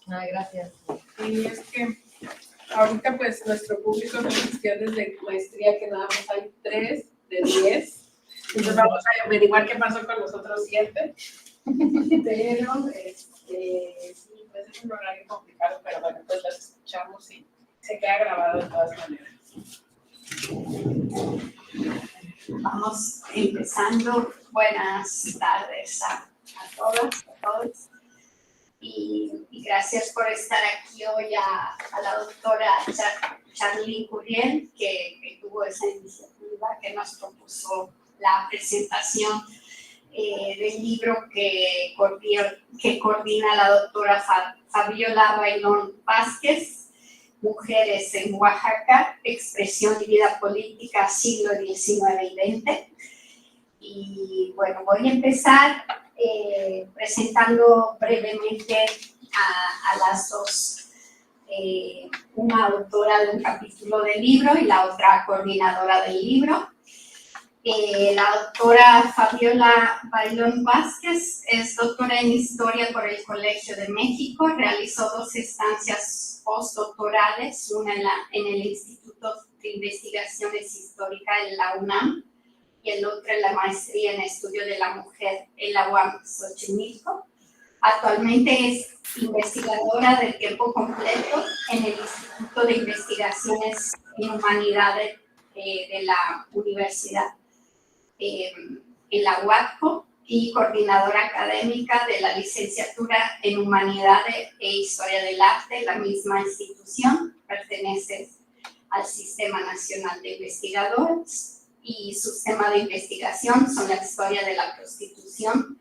Gracias. Y es que ahorita pues nuestro público nos asistió desde maestría, que nada más hay 3 de 10. Entonces vamos a averiguar qué pasó con los otros 7. Pero sí, pues es un horario complicado, pero bueno, pues las escuchamos y se queda grabado de todas maneras. Vamos empezando. Buenas tardes a todas, a todos. Y gracias por estar aquí hoy a la doctora Charlene Curiel, que tuvo esa iniciativa, que nos propuso la presentación del libro que coordina la doctora Fabiola Bailón Vázquez, Mujeres en Oaxaca, Expresión y Vida Política, siglo XIX y XX. Y bueno, voy a empezar presentando brevemente a las dos, una autora de un capítulo del libro y la otra coordinadora del libro. La doctora Fabiola Bailón Vázquez es doctora en Historia por el Colegio de México, realizó 2 estancias postdoctorales, una en el Instituto de Investigaciones Históricas en la UNAM y el otro en la maestría en Estudio de la Mujer en la UAM Xochimilco. Actualmente es investigadora de tiempo completo en el Instituto de Investigaciones en Humanidades de la Universidad en la UATCO y coordinadora académica de la licenciatura en Humanidades e Historia del Arte, la misma institución. Pertenece al Sistema Nacional de Investigadores y sus temas de investigación son la historia de la prostitución,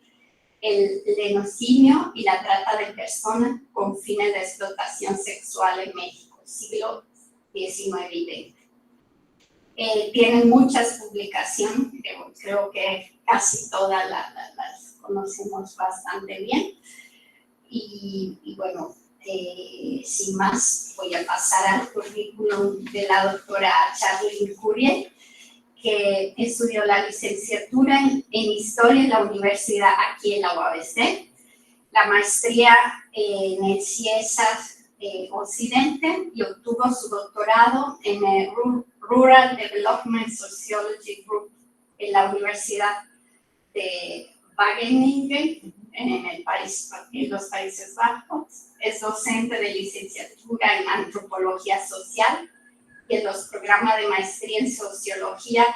el lenocinio y la trata de personas con fines de explotación sexual en México, siglo XIX y XX. Tienen muchas publicaciones, creo que casi todas las conocemos bastante bien. Y bueno, sin más, voy a pasar al currículum de la doctora Charlene Curiel, que estudió la licenciatura en Historia en la universidad aquí en la UABC, la maestría en el CIESAS Occidente y obtuvo su doctorado en el Rural Development Sociology Group en la Universidad de Wageningen en los Países Bajos. Es docente de licenciatura en Antropología Social y en los programas de maestría en Sociología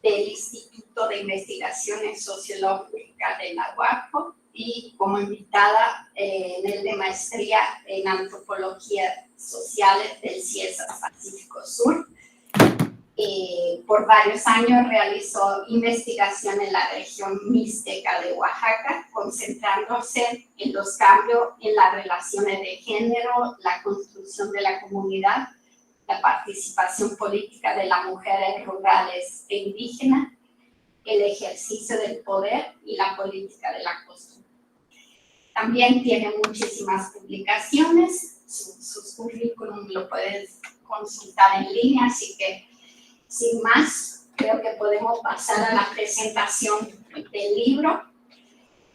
del Instituto de Investigaciones Sociológicas de la UACO y como invitada en el de maestría en Antropología Social del CIESAS Pacífico Sur. Por varios años realizó investigación en la región mixteca de Oaxaca, concentrándose en los cambios en las relaciones de género, la construcción de la comunidad, la participación política de las mujeres rurales e indígenas, el ejercicio del poder y la política de la costumbre. También tiene muchísimas publicaciones, sus currículum lo puedes consultar en línea, así que sin más, creo que podemos pasar a la presentación del libro.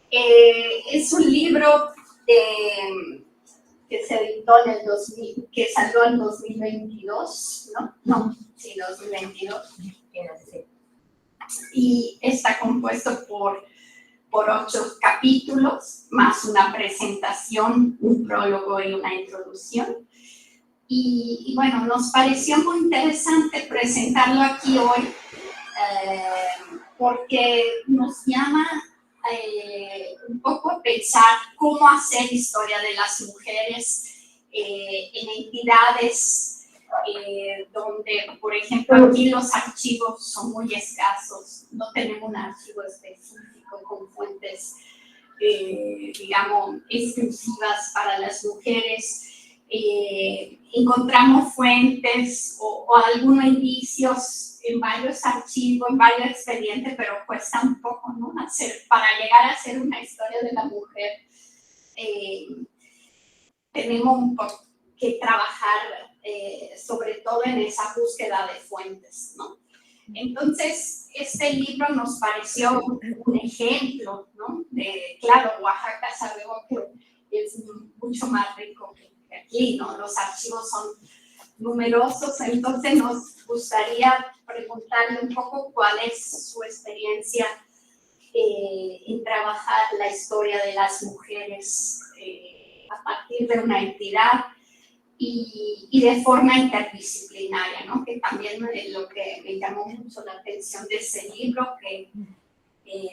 Es un libro que se editó en el 2000, que salió en 2022, ¿no? No, sí, 2022. Y está compuesto por 8 capítulos, más una presentación, un prólogo y una introducción. Y bueno, nos pareció muy interesante presentarlo aquí hoy porque nos llama un poco a pensar cómo hacer historia de las mujeres en entidades donde, por ejemplo, aquí los archivos son muy escasos, no tenemos un archivo específico con fuentes, digamos, exclusivas para las mujeres. Encontramos fuentes o algunos indicios en varios archivos, en varios expedientes, pero cuesta un poco, ¿no? Para llegar a hacer una historia de la mujer, tenemos un poco que trabajar sobre todo en esa búsqueda de fuentes, ¿no? Entonces, este libro nos pareció un ejemplo, ¿no? Claro, Oaxaca sabemos que es mucho más rico que aquí, ¿no? Los archivos son numerosos, entonces nos gustaría preguntarle un poco cuál es su experiencia en trabajar la historia de las mujeres a partir de una entidad y de forma interdisciplinaria, ¿no? Que también es lo que me llamó mucho la atención de ese libro, que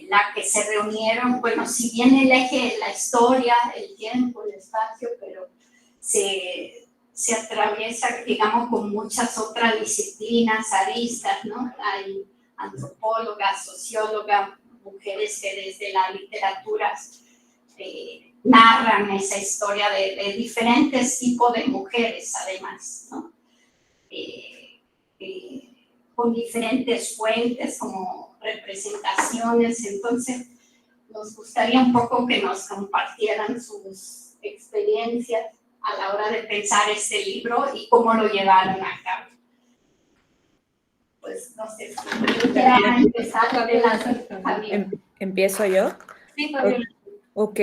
la que se reunieron, bueno, si bien el eje es la historia, el tiempo, el espacio, pero se atraviesa, digamos, con muchas otras disciplinas, aristas, ¿no? Hay antropólogas, sociólogas, mujeres que desde la literatura narran esa historia de diferentes tipos de mujeres, además, ¿no? Con diferentes fuentes como representaciones. Entonces, nos gustaría un poco que nos compartieran sus experiencias a la hora de pensar este libro y cómo lo llevaron a cabo. Pues no sé si quieran empezar de la ¿Empiezo yo? Sí, Fabiola. Ok.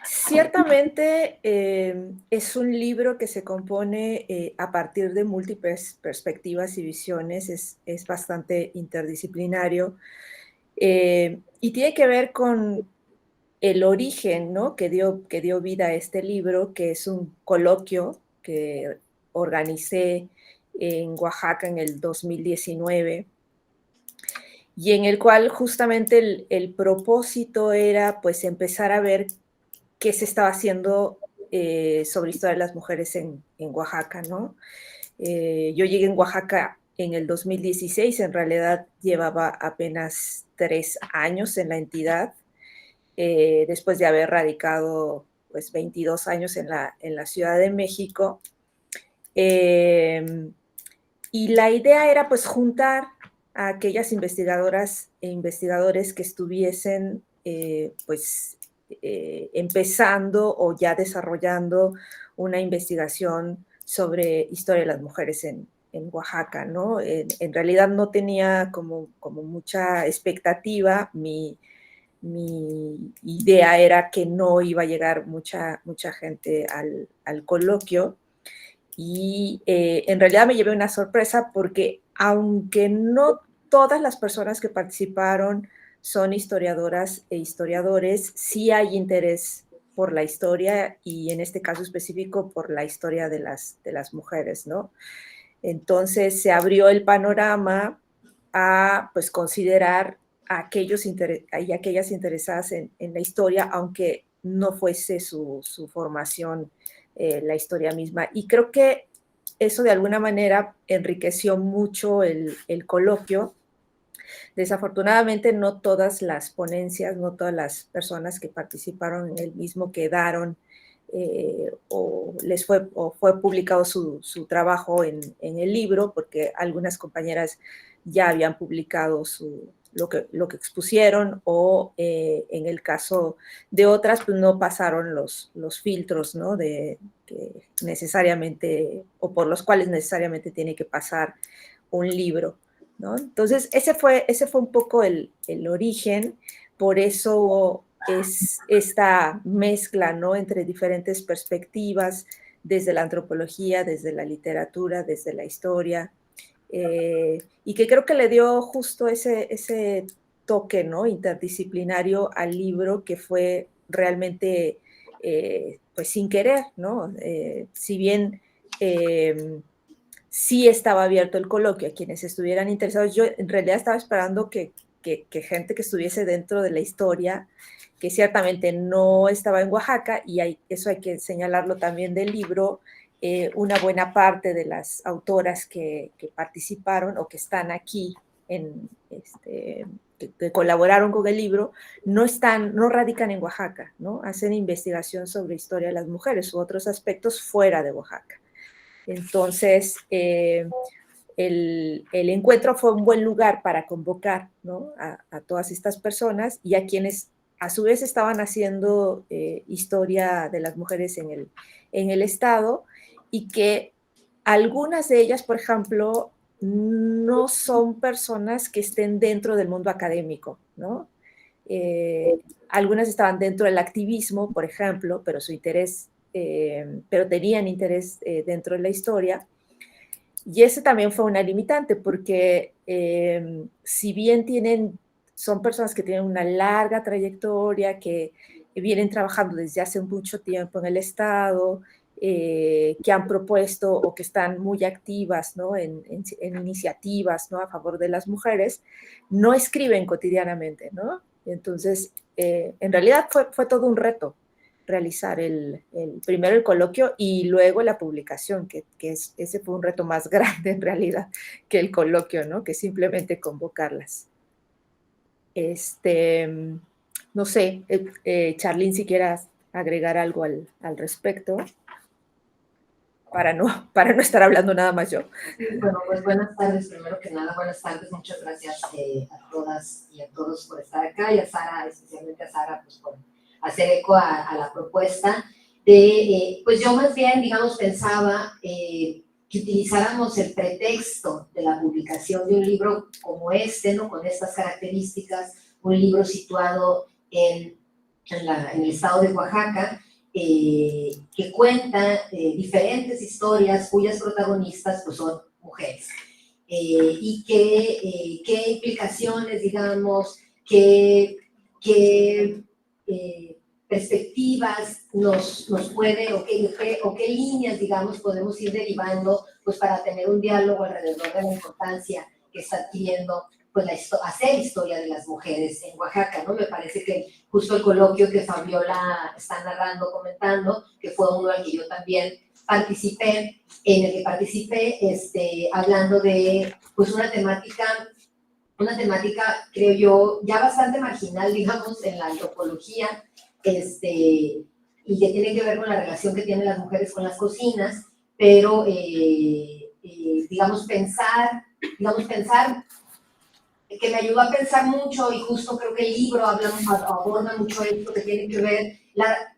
Ciertamente es un libro que se compone a partir de múltiples perspectivas y visiones, es bastante interdisciplinario y tiene que ver con el origen, ¿no? que dio vida a este libro, que es un coloquio que organicé en Oaxaca en el 2019 y en el cual justamente el propósito era pues empezar a ver qué se estaba haciendo sobre historia de las mujeres en Oaxaca, ¿no? Yo llegué en Oaxaca en el 2016, en realidad llevaba apenas 3 años en la entidad, después de haber radicado pues 22 años en la Ciudad de México. Y la idea era pues juntar a aquellas investigadoras e investigadores que estuviesen empezando o ya desarrollando una investigación sobre historia de las mujeres en Oaxaca, ¿no? En realidad no tenía como mucha expectativa, mi idea era que no iba a llegar mucha gente al coloquio y en realidad me llevé una sorpresa porque aunque no todas las personas que participaron son historiadoras e historiadores, sí hay interés por la historia y en este caso específico por la historia de las mujeres, ¿no? Entonces se abrió el panorama a pues considerar a aquellos y aquellas interesadas en la historia, aunque no fuese su formación la historia misma. Y creo que eso de alguna manera enriqueció mucho el coloquio. Desafortunadamente no todas las ponencias, no todas las personas que participaron en el mismo quedaron o fue publicado su trabajo en el libro, porque algunas compañeras ya habían publicado lo que expusieron o en el caso de otras pues no pasaron los filtros, ¿no? que necesariamente o por los cuales necesariamente tiene que pasar un libro, ¿no? Entonces ese fue un poco el origen, por eso es esta mezcla, ¿no? Entre diferentes perspectivas, desde la antropología, desde la literatura, desde la historia, y que creo que le dio justo ese toque, ¿no? Interdisciplinario al libro que fue realmente, pues sin querer, ¿no? Si bien sí estaba abierto el coloquio a quienes estuvieran interesados, yo en realidad estaba esperando que gente que estuviese dentro de la historia, que ciertamente no estaba en Oaxaca, y eso hay que señalarlo también del libro, una buena parte de las autoras que participaron o que están aquí, que colaboraron con el libro, no radican en Oaxaca, ¿no? Hacen investigación sobre historia de las mujeres u otros aspectos fuera de Oaxaca. Entonces, el encuentro fue un buen lugar para convocar, ¿no? a todas estas personas y a quienes a su vez estaban haciendo historia de las mujeres en el estado, y que algunas de ellas, por ejemplo, no son personas que estén dentro del mundo académico, ¿no? algunas estaban dentro del activismo, por ejemplo, pero su interés, pero tenían interés dentro de la historia. Y ese también fue una limitante, porque si bien son personas que tienen una larga trayectoria, que vienen trabajando desde hace mucho tiempo en el Estado, que han propuesto o que están muy activas, ¿no?, en iniciativas, ¿no?, a favor de las mujeres, no escriben cotidianamente, ¿no? Entonces, en realidad fue todo un reto realizar primero el coloquio y luego la publicación, ese fue un reto más grande en realidad que el coloquio, ¿no?, que simplemente convocarlas. No sé, Charlene, si quieras agregar algo al respecto, para no estar hablando nada más yo. Sí, bueno, pues buenas tardes, primero que nada, buenas tardes, muchas gracias a todas y a todos por estar acá, y a Sara, especialmente a Sara, pues por hacer eco a la propuesta pues yo más bien, digamos, pensaba que utilizáramos el pretexto de la publicación de un libro como este, ¿no?, con estas características, un libro situado en el estado de Oaxaca, que cuenta diferentes historias cuyas protagonistas pues, son mujeres. Y qué implicaciones, digamos, qué perspectivas nos puede, o qué líneas, digamos, podemos ir derivando pues, para tener un diálogo alrededor de la importancia que está adquiriendo pues, hacer historia de las mujeres en Oaxaca, ¿no? Me parece que justo el coloquio que Fabiola está narrando, comentando, que fue uno al que yo también participé, en el que participé hablando de pues, una temática, creo yo, ya bastante marginal, digamos, en la antropología, y que tiene que ver con la relación que tienen las mujeres con las cocinas, pero, digamos, pensar, que me ayudó a pensar mucho, y justo creo que el libro aborda mucho esto, que tiene que ver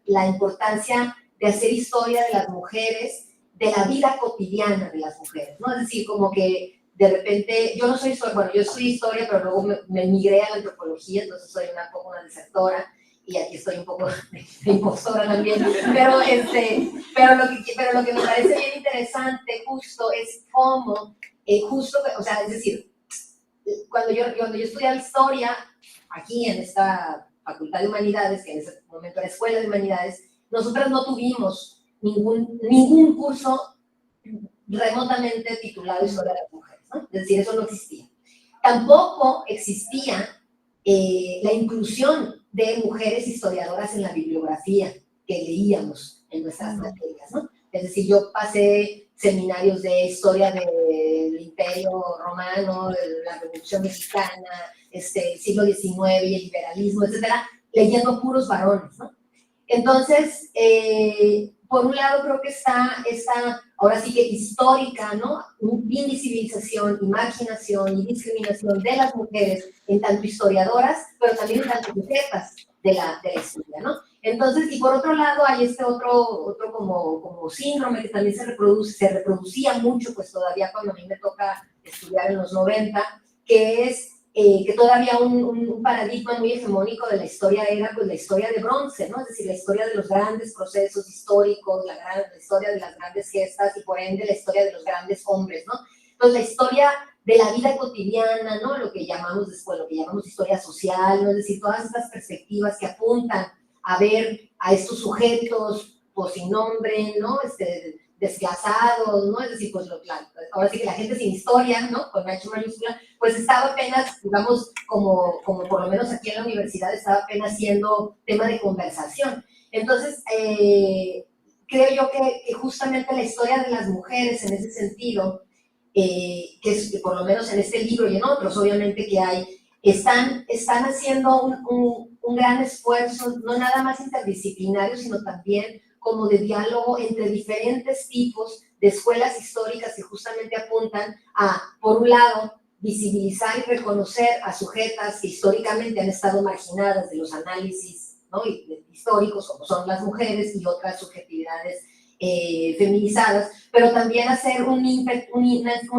la importancia de hacer historia de las mujeres, de la vida cotidiana de las mujeres, ¿no? Es decir, como que de repente, yo no soy historia, bueno, yo estudié historia, pero luego me migré a la antropología, entonces soy poco una desertora, y aquí estoy un poco de impostora también, pero lo que me parece bien interesante justo es cómo, o sea, es decir, cuando yo estudiaba historia, aquí en esta Facultad de Humanidades, que en ese momento era Escuela de Humanidades, nosotras no tuvimos ningún curso remotamente titulado Historia de las Mujeres, ¿no? Es decir, eso no existía. Tampoco existía la inclusión de mujeres historiadoras en la bibliografía que leíamos en nuestras materias, ¿no? Es decir, yo pasé seminarios de historia del Imperio Romano, de la Revolución Mexicana, siglo XIX y el liberalismo, etcétera, leyendo puros varones, ¿no? Entonces, por un lado creo que está ahora sí que histórica, ¿no?, invisibilización, imaginación y discriminación de las mujeres en tanto historiadoras, pero también en tanto sujetas de la historia, ¿no? Entonces, y por otro lado hay otro como síndrome que también se reproducía mucho, pues todavía cuando a mí me toca estudiar en los 90, que es que todavía un paradigma muy hegemónico de la historia era pues la historia de bronce, ¿no? Es decir, la historia de los grandes procesos históricos, la historia de las grandes gestas y por ende la historia de los grandes hombres, ¿no? Entonces la historia de la vida cotidiana, ¿no? Lo que llamamos después, lo que llamamos historia social, ¿no? Es decir, todas estas perspectivas que apuntan a ver a estos sujetos pues, sin nombre, ¿no? Desplazados, ¿no? Es decir, pues ahora sí que la gente sin historia, ¿no? Con H mayúscula, pues estaba apenas, digamos, como por lo menos aquí en la universidad, estaba apenas siendo tema de conversación. Entonces, creo yo que justamente la historia de las mujeres en ese sentido, que por lo menos en este libro y en otros, obviamente que hay, están haciendo un gran esfuerzo, no nada más interdisciplinario, sino también como de diálogo entre diferentes tipos de escuelas históricas que justamente apuntan a, por un lado, visibilizar y reconocer a sujetas que históricamente han estado marginadas de los análisis, ¿no?, históricos, como son las mujeres y otras subjetividades feminizadas, pero también hacer un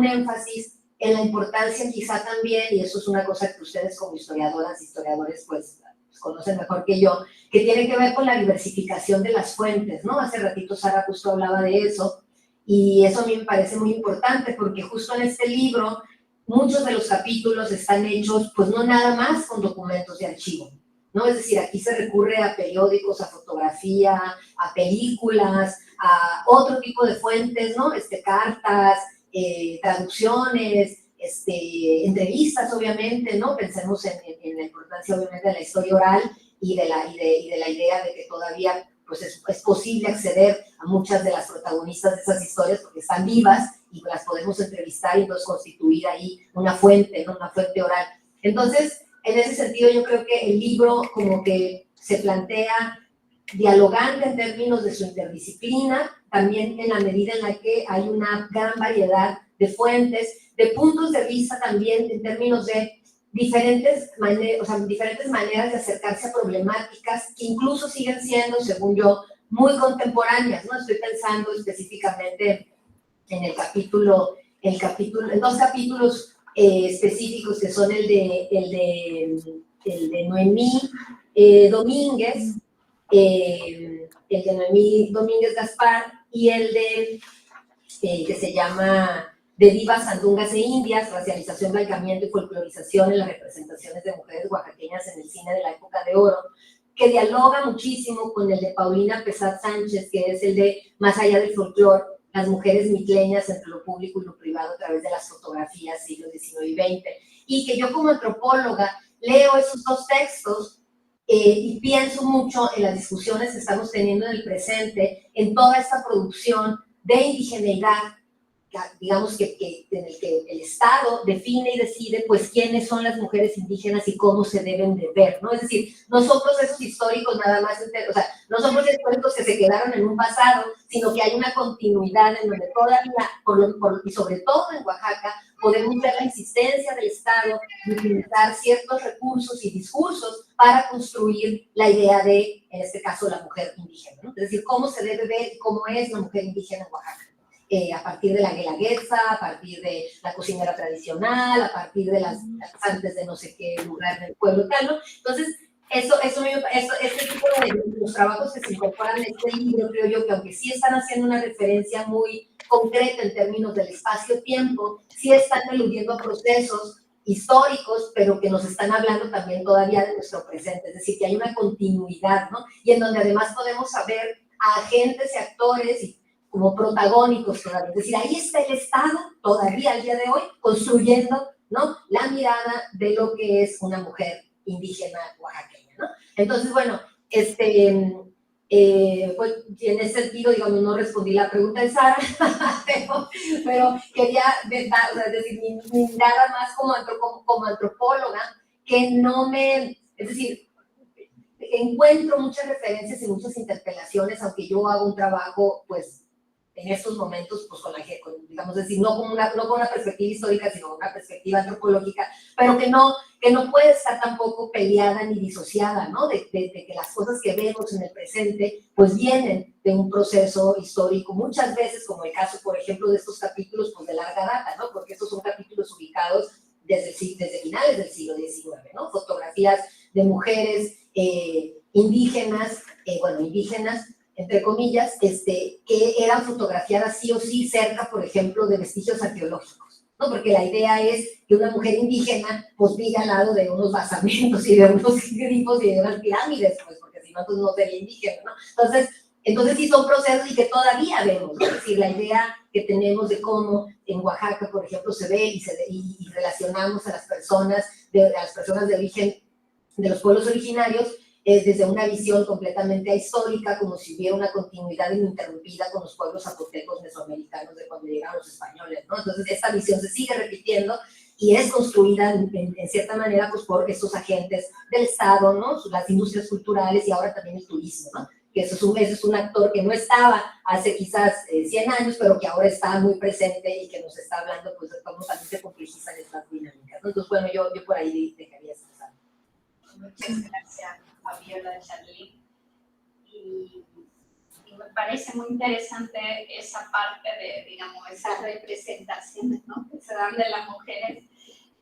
énfasis en la importancia quizá también, y eso es una cosa que ustedes como historiadoras y historiadores pues conocen mejor que yo, que tiene que ver con la diversificación de las fuentes, ¿no? Hace ratito Sara justo hablaba de eso, y eso a mí me parece muy importante porque justo en este libro muchos de los capítulos están hechos, pues no nada más con documentos de archivo, ¿no? Es decir, aquí se recurre a periódicos, a fotografía, a películas, a otro tipo de fuentes, ¿no? Cartas, traducciones, entrevistas, obviamente, ¿no? Pensemos en la importancia, obviamente, de la historia oral y de la idea de que todavía pues es posible acceder a muchas de las protagonistas de esas historias porque están vivas y las podemos entrevistar y entonces constituir ahí una fuente, ¿no? Una fuente oral. Entonces, en ese sentido, yo creo que el libro como que se plantea dialogante en términos de su interdisciplina, también en la medida en la que hay una gran variedad de fuentes, de puntos de vista también en términos de diferentes maneras de acercarse a problemáticas que incluso siguen siendo, según yo, muy contemporáneas, ¿no? Estoy pensando específicamente en en dos capítulos específicos que son el de Noemí Domínguez, Gaspar, y el de que se llama De divas, sandungas e indias, racialización, blanqueamiento y folclorización en las representaciones de mujeres oaxaqueñas en el cine de la época de oro, que dialoga muchísimo con el de Paulina Pesat Sánchez, que es el de Más allá del folclore, las mujeres mitleñas entre lo público y lo privado a través de las fotografías, siglos XIX y XX, y que yo como antropóloga leo esos dos textos y pienso mucho en las discusiones que estamos teniendo en el presente, en toda esta producción de indigeneidad, digamos en el que el Estado define y decide pues quiénes son las mujeres indígenas y cómo se deben de ver, ¿no? Es decir, no son procesos históricos nada más, o sea, no son procesos históricos que se quedaron en un pasado, sino que hay una continuidad en donde todavía, y sobre todo en Oaxaca, podemos ver la insistencia del Estado de utilizar ciertos recursos y discursos para construir la idea de, en este caso, la mujer indígena, ¿no? Es decir, cómo se debe ver y cómo es la mujer indígena en Oaxaca. A partir de la guelaguetza, a partir de la cocinera tradicional, a partir de las antes de no sé qué lugar del pueblo tal, ¿no? Entonces, este tipo de los trabajos que se incorporan en este libro, creo yo que aunque sí están haciendo una referencia muy concreta en términos del espacio-tiempo, sí están eludiendo procesos históricos, pero que nos están hablando también todavía de nuestro presente, es decir, que hay una continuidad, ¿no? Y en donde además podemos saber a agentes y actores y como protagónicos todavía. Es decir, ahí está el Estado, todavía al día de hoy, construyendo, ¿no? La mirada de lo que es una mujer indígena oaxaqueña, ¿no? Entonces, bueno, pues, en ese sentido, digamos, no respondí la pregunta de Sara, pero quería decir, mi mirada más como antropóloga, que no me, es decir, encuentro muchas referencias y muchas interpelaciones, aunque yo hago un trabajo, pues, en estos momentos, pues digamos decir, no con una perspectiva histórica, sino con una perspectiva antropológica, pero que no puede estar tampoco peleada ni disociada, ¿no? De que las cosas que vemos en el presente, pues vienen de un proceso histórico, muchas veces, como el caso, por ejemplo, de estos capítulos, pues de larga data, ¿no? Porque estos son capítulos ubicados desde finales del siglo XIX, ¿no? Fotografías de mujeres indígenas, entre comillas, que eran fotografiadas sí o sí cerca, por ejemplo, de vestigios arqueológicos, ¿no? Porque la idea es que una mujer indígena pues vive al lado de unos basamentos y de unos grifos y de unas pirámides, pues porque si no, pues no sería indígena, ¿no? Entonces sí son procesos y que todavía vemos, ¿no? Es decir, la idea que tenemos de cómo en Oaxaca, por ejemplo, se ve y relacionamos a las personas de origen de los pueblos originarios, desde una visión completamente ahistórica, como si hubiera una continuidad ininterrumpida con los pueblos zapotecos mesoamericanos de cuando llegaron los españoles, ¿no? Entonces, esta visión se sigue repitiendo y es construida en cierta manera pues, por estos agentes del Estado, ¿no? Las industrias culturales y ahora también el turismo, ¿no? Que eso es un actor que no estaba hace quizás 100 años, pero que ahora está muy presente y que nos está hablando pues, de cómo también se complejizan estas dinámicas, ¿no? Entonces, bueno, yo por ahí dejaría eso. Muchas gracias, Fabiola, Charly. Y me parece muy interesante esa parte de, digamos, esas representaciones, ¿no? Que se dan de las mujeres.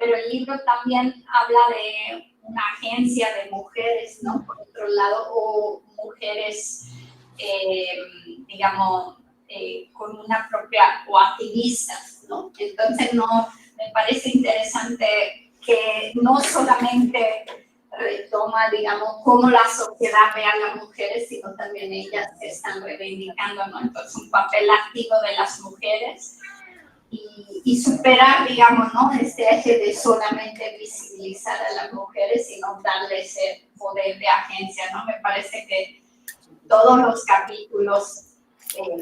pero el libro también habla de una agencia de mujeres, ¿no? Por otro lado, o mujeres, digamos, con una propia, o activistas, ¿no? Entonces, no, me parece interesante que no solamente retoma, digamos, cómo la sociedad ve a las mujeres, sino también ellas se están reivindicando, ¿no? Entonces, un papel activo de las mujeres y superar, digamos, ¿no? Este eje de solamente visibilizar a las mujeres, sino darle ese poder de agencia, ¿no? Me parece que todos los capítulos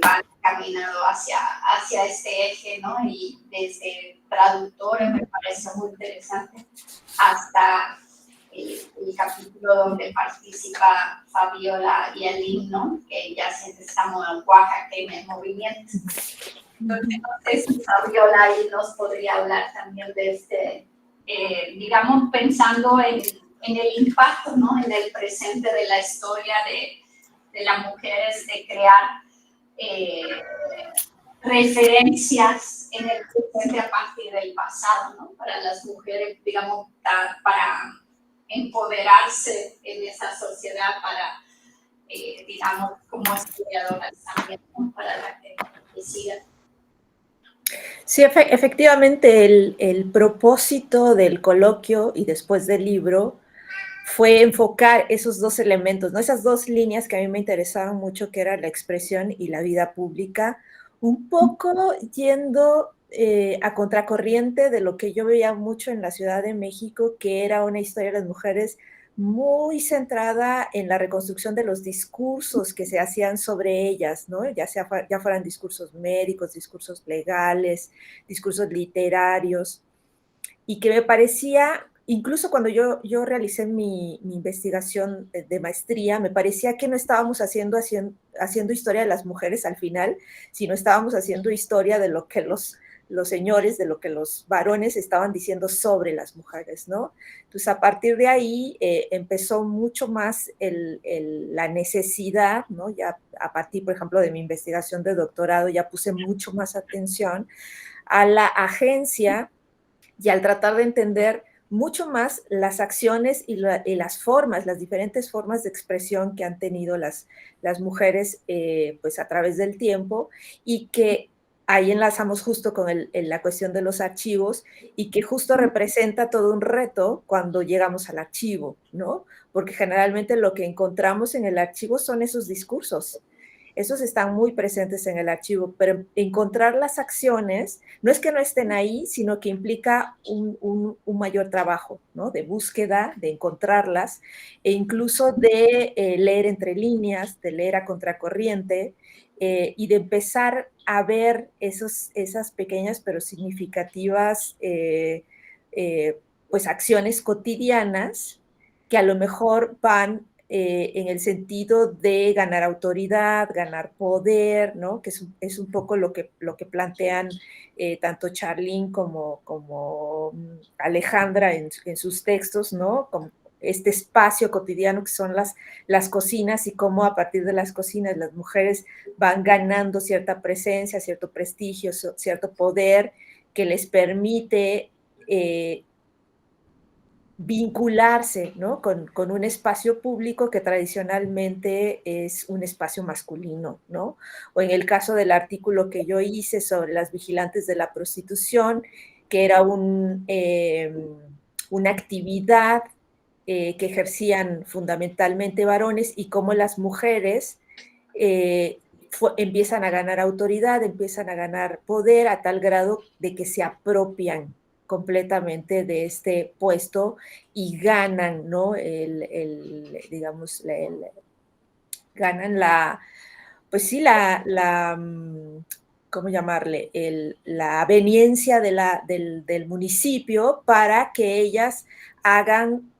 van caminando hacia este eje, ¿no? Y desde traductores me parece muy interesante hasta el capítulo donde participa Fabiola y el himno, que ya estamos en Oaxaca en movimiento. Entonces, no sé si Fabiola ahí nos podría hablar también de este, digamos, pensando en el impacto, ¿no? En el presente de la historia de las mujeres, de crear referencias en el presente a partir del pasado, ¿no? Para las mujeres, digamos, para empoderarse en esa sociedad, para, digamos, como estudiadoras también, ¿no? Para la que sigan. Sí, efectivamente, el propósito del coloquio y después del libro fue enfocar esos dos elementos, ¿no? Esas dos líneas que a mí me interesaban mucho, que era la expresión y la vida pública, un poco yendo a contracorriente de lo que yo veía mucho en la Ciudad de México, que era una historia de las mujeres muy centrada en la reconstrucción de los discursos que se hacían sobre ellas, ¿no? Ya fueran discursos médicos, discursos legales, discursos literarios, y que me parecía, incluso cuando yo realicé mi investigación de maestría, me parecía que no estábamos haciendo historia de las mujeres al final, sino estábamos haciendo historia de lo que los señores, de lo que los varones estaban diciendo sobre las mujeres, ¿no? Entonces, a partir de ahí empezó mucho más la necesidad, ¿no? Ya a partir, por ejemplo, de mi investigación de doctorado, ya puse mucho más atención a la agencia y al tratar de entender mucho más las acciones y las formas, las diferentes formas de expresión que han tenido las mujeres pues a través del tiempo, y que ahí enlazamos justo con la cuestión de los archivos, y que justo representa todo un reto cuando llegamos al archivo, ¿no? Porque generalmente lo que encontramos en el archivo son esos discursos. Esos están muy presentes en el archivo, pero encontrar las acciones no es que no estén ahí, sino que implica un mayor trabajo, ¿no? De búsqueda, de encontrarlas, e incluso de leer entre líneas, de leer a contracorriente, y de empezar a ver esas pequeñas pero significativas pues acciones cotidianas que a lo mejor van en el sentido de ganar autoridad, ganar poder, ¿no? Que es un poco lo que plantean tanto Charlene como Alejandra en sus textos, ¿no? Como este espacio cotidiano que son las cocinas, y cómo a partir de las cocinas las mujeres van ganando cierta presencia, cierto prestigio, cierto poder que les permite vincularse, ¿no? con un espacio público que tradicionalmente es un espacio masculino, ¿no? O en el caso del artículo que yo hice sobre las vigilantes de la prostitución, que era una actividad que ejercían fundamentalmente varones, y cómo las mujeres empiezan a ganar autoridad, empiezan a ganar poder a tal grado de que se apropian completamente de este puesto y ganan, ¿no? Digamos, ganan pues sí, ¿cómo llamarle? La aveniencia del municipio para que ellas hagan,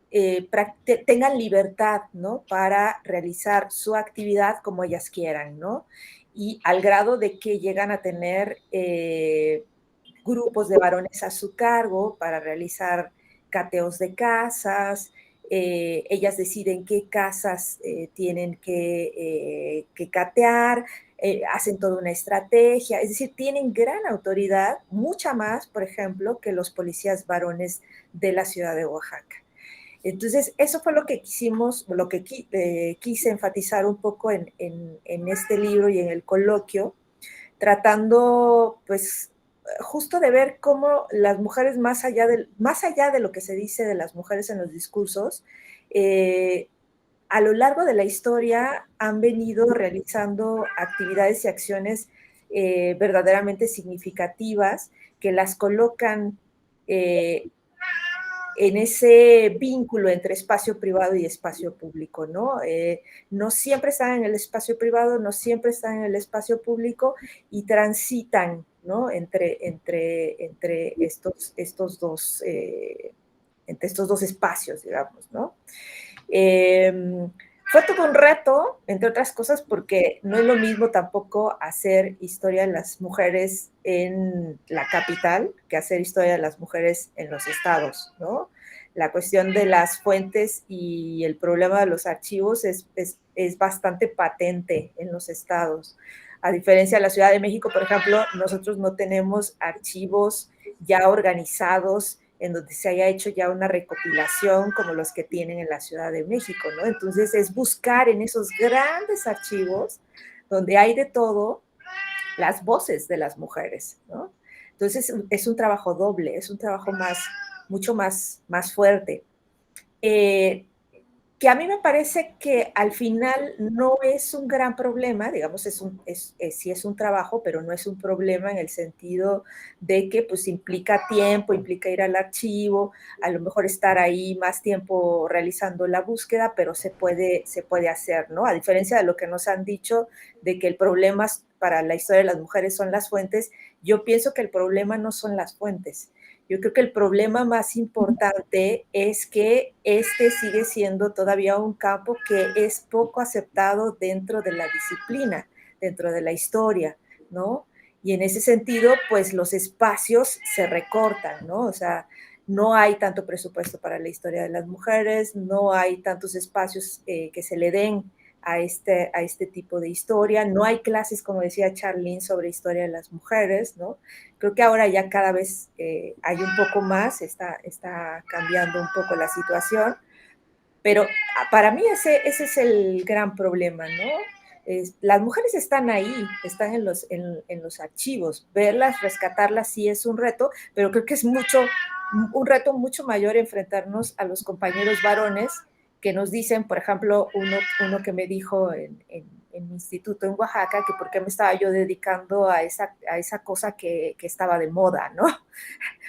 tengan libertad, ¿no? Para realizar su actividad como ellas quieran, ¿no? Y al grado de que llegan a tener grupos de varones a su cargo para realizar cateos de casas, ellas deciden qué casas tienen que catear, hacen toda una estrategia, es decir, tienen gran autoridad, mucha más, por ejemplo, que los policías varones de la ciudad de Oaxaca. Entonces, eso fue lo que quisimos, lo que quise enfatizar un poco en este libro y en el coloquio, tratando, pues, justo de ver cómo las mujeres, más allá de lo que se dice de las mujeres en los discursos, a lo largo de la historia han venido realizando actividades y acciones verdaderamente significativas que las colocan en ese vínculo entre espacio privado y espacio público, ¿no? No siempre están en el espacio privado, no siempre están en el espacio público y transitan, ¿no? Entre estos dos espacios, digamos, ¿no? Fue todo un reto, entre otras cosas, porque no es lo mismo tampoco hacer historia de las mujeres en la capital que hacer historia de las mujeres en los estados, ¿no? La cuestión de las fuentes y el problema de los archivos es bastante patente en los estados. A diferencia de la Ciudad de México, por ejemplo, nosotros no tenemos archivos ya organizados en donde se haya hecho ya una recopilación como los que tienen en la Ciudad de México, ¿no? Entonces es buscar en esos grandes archivos donde hay de todo las voces de las mujeres, ¿no? Entonces es un trabajo doble, es un trabajo mucho más fuerte. Que a mí me parece que al final no es un gran problema, digamos, sí es un trabajo, pero no es un problema en el sentido de que pues implica tiempo, implica ir al archivo, a lo mejor estar ahí más tiempo realizando la búsqueda, pero se puede hacer, ¿no? A diferencia de lo que nos han dicho de que el problema para la historia de las mujeres son las fuentes, yo pienso que el problema no son las fuentes. Yo creo que el problema más importante es que este sigue siendo todavía un campo que es poco aceptado dentro de la disciplina, dentro de la historia, ¿no? Y en ese sentido, pues los espacios se recortan, ¿no? O sea, no hay tanto presupuesto para la historia de las mujeres, no hay tantos espacios que se le den a este tipo de historia, no hay clases, como decía Charlene, sobre historia de las mujeres, ¿no? Creo que ahora ya cada vez hay un poco más, está cambiando un poco la situación, pero para mí ese es el gran problema, ¿no? Las mujeres están ahí, están en los archivos, verlas, rescatarlas sí es un reto, pero creo que es un reto mucho mayor enfrentarnos a los compañeros varones que nos dicen, por ejemplo, uno que me dijo en mi instituto en Oaxaca, que por qué me estaba yo dedicando a esa cosa que estaba de moda, ¿no?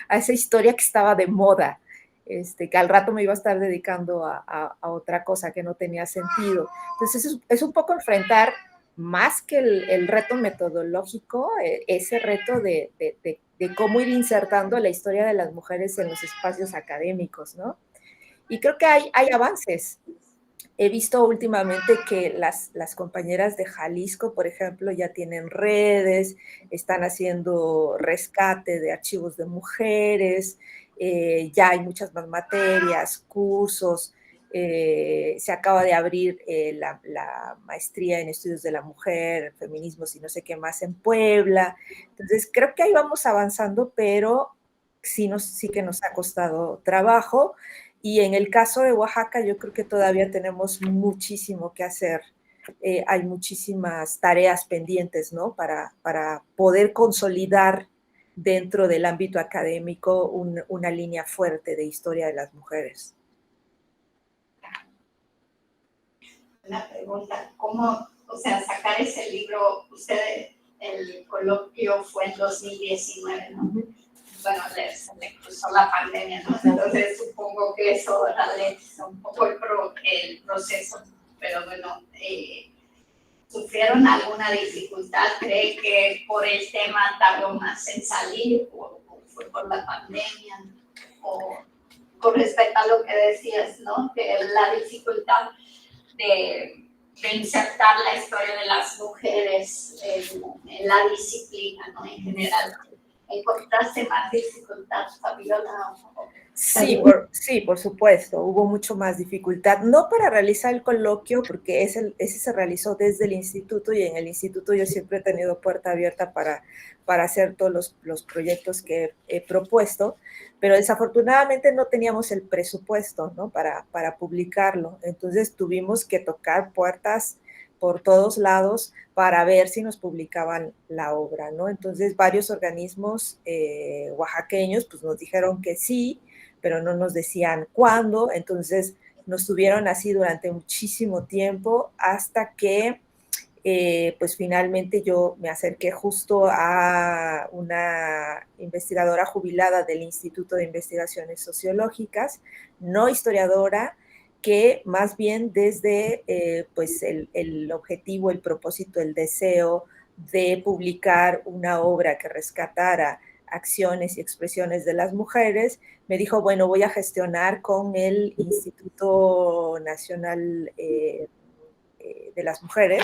A esa historia que estaba de moda, que al rato me iba a estar dedicando a otra cosa que no tenía sentido. Entonces es un poco enfrentar más que el reto metodológico, ese reto de cómo ir insertando la historia de las mujeres en los espacios académicos, ¿no? Y creo que hay avances. He visto últimamente que las compañeras de Jalisco, por ejemplo, ya tienen redes, están haciendo rescate de archivos de mujeres, ya hay muchas más materias, cursos, se acaba de abrir la maestría en estudios de la mujer, feminismos y no sé qué más en Puebla. Entonces, creo que ahí vamos avanzando, pero sí que nos ha costado trabajo. Y en el caso de Oaxaca, yo creo que todavía tenemos muchísimo que hacer. Hay muchísimas tareas pendientes, ¿no? Para poder consolidar dentro del ámbito académico una línea fuerte de historia de las mujeres. Una pregunta, ¿cómo, o sea, sacar ese libro, el coloquio fue en 2019, ¿no? Bueno, le cruzó la pandemia, ¿no? Entonces supongo que eso ralentizó un poco el proceso, pero bueno, ¿sufrieron alguna dificultad? ¿Cree que por el tema tardó más en salir o fue por la pandemia? O con respecto a lo que decías, ¿no? Que la dificultad de insertar la historia de las mujeres en la disciplina, ¿no? En general. ¿Encontraste más dificultad, Fabiola? Sí, por supuesto, hubo mucho más dificultad, no para realizar el coloquio, porque ese se realizó desde el instituto y en el instituto yo siempre he tenido puerta abierta para hacer todos los proyectos que he propuesto, pero desafortunadamente no teníamos el presupuesto, ¿no? para publicarlo, entonces tuvimos que tocar puertas por todos lados para ver si nos publicaban la obra, ¿no? Entonces varios organismos oaxaqueños pues nos dijeron que sí, pero no nos decían cuándo, entonces nos tuvieron así durante muchísimo tiempo hasta que pues finalmente yo me acerqué justo a una investigadora jubilada del Instituto de Investigaciones Sociológicas, no historiadora, que más bien desde pues el objetivo, el propósito, el deseo de publicar una obra que rescatara acciones y expresiones de las mujeres, me dijo, bueno, voy a gestionar con el Instituto Nacional de las Mujeres,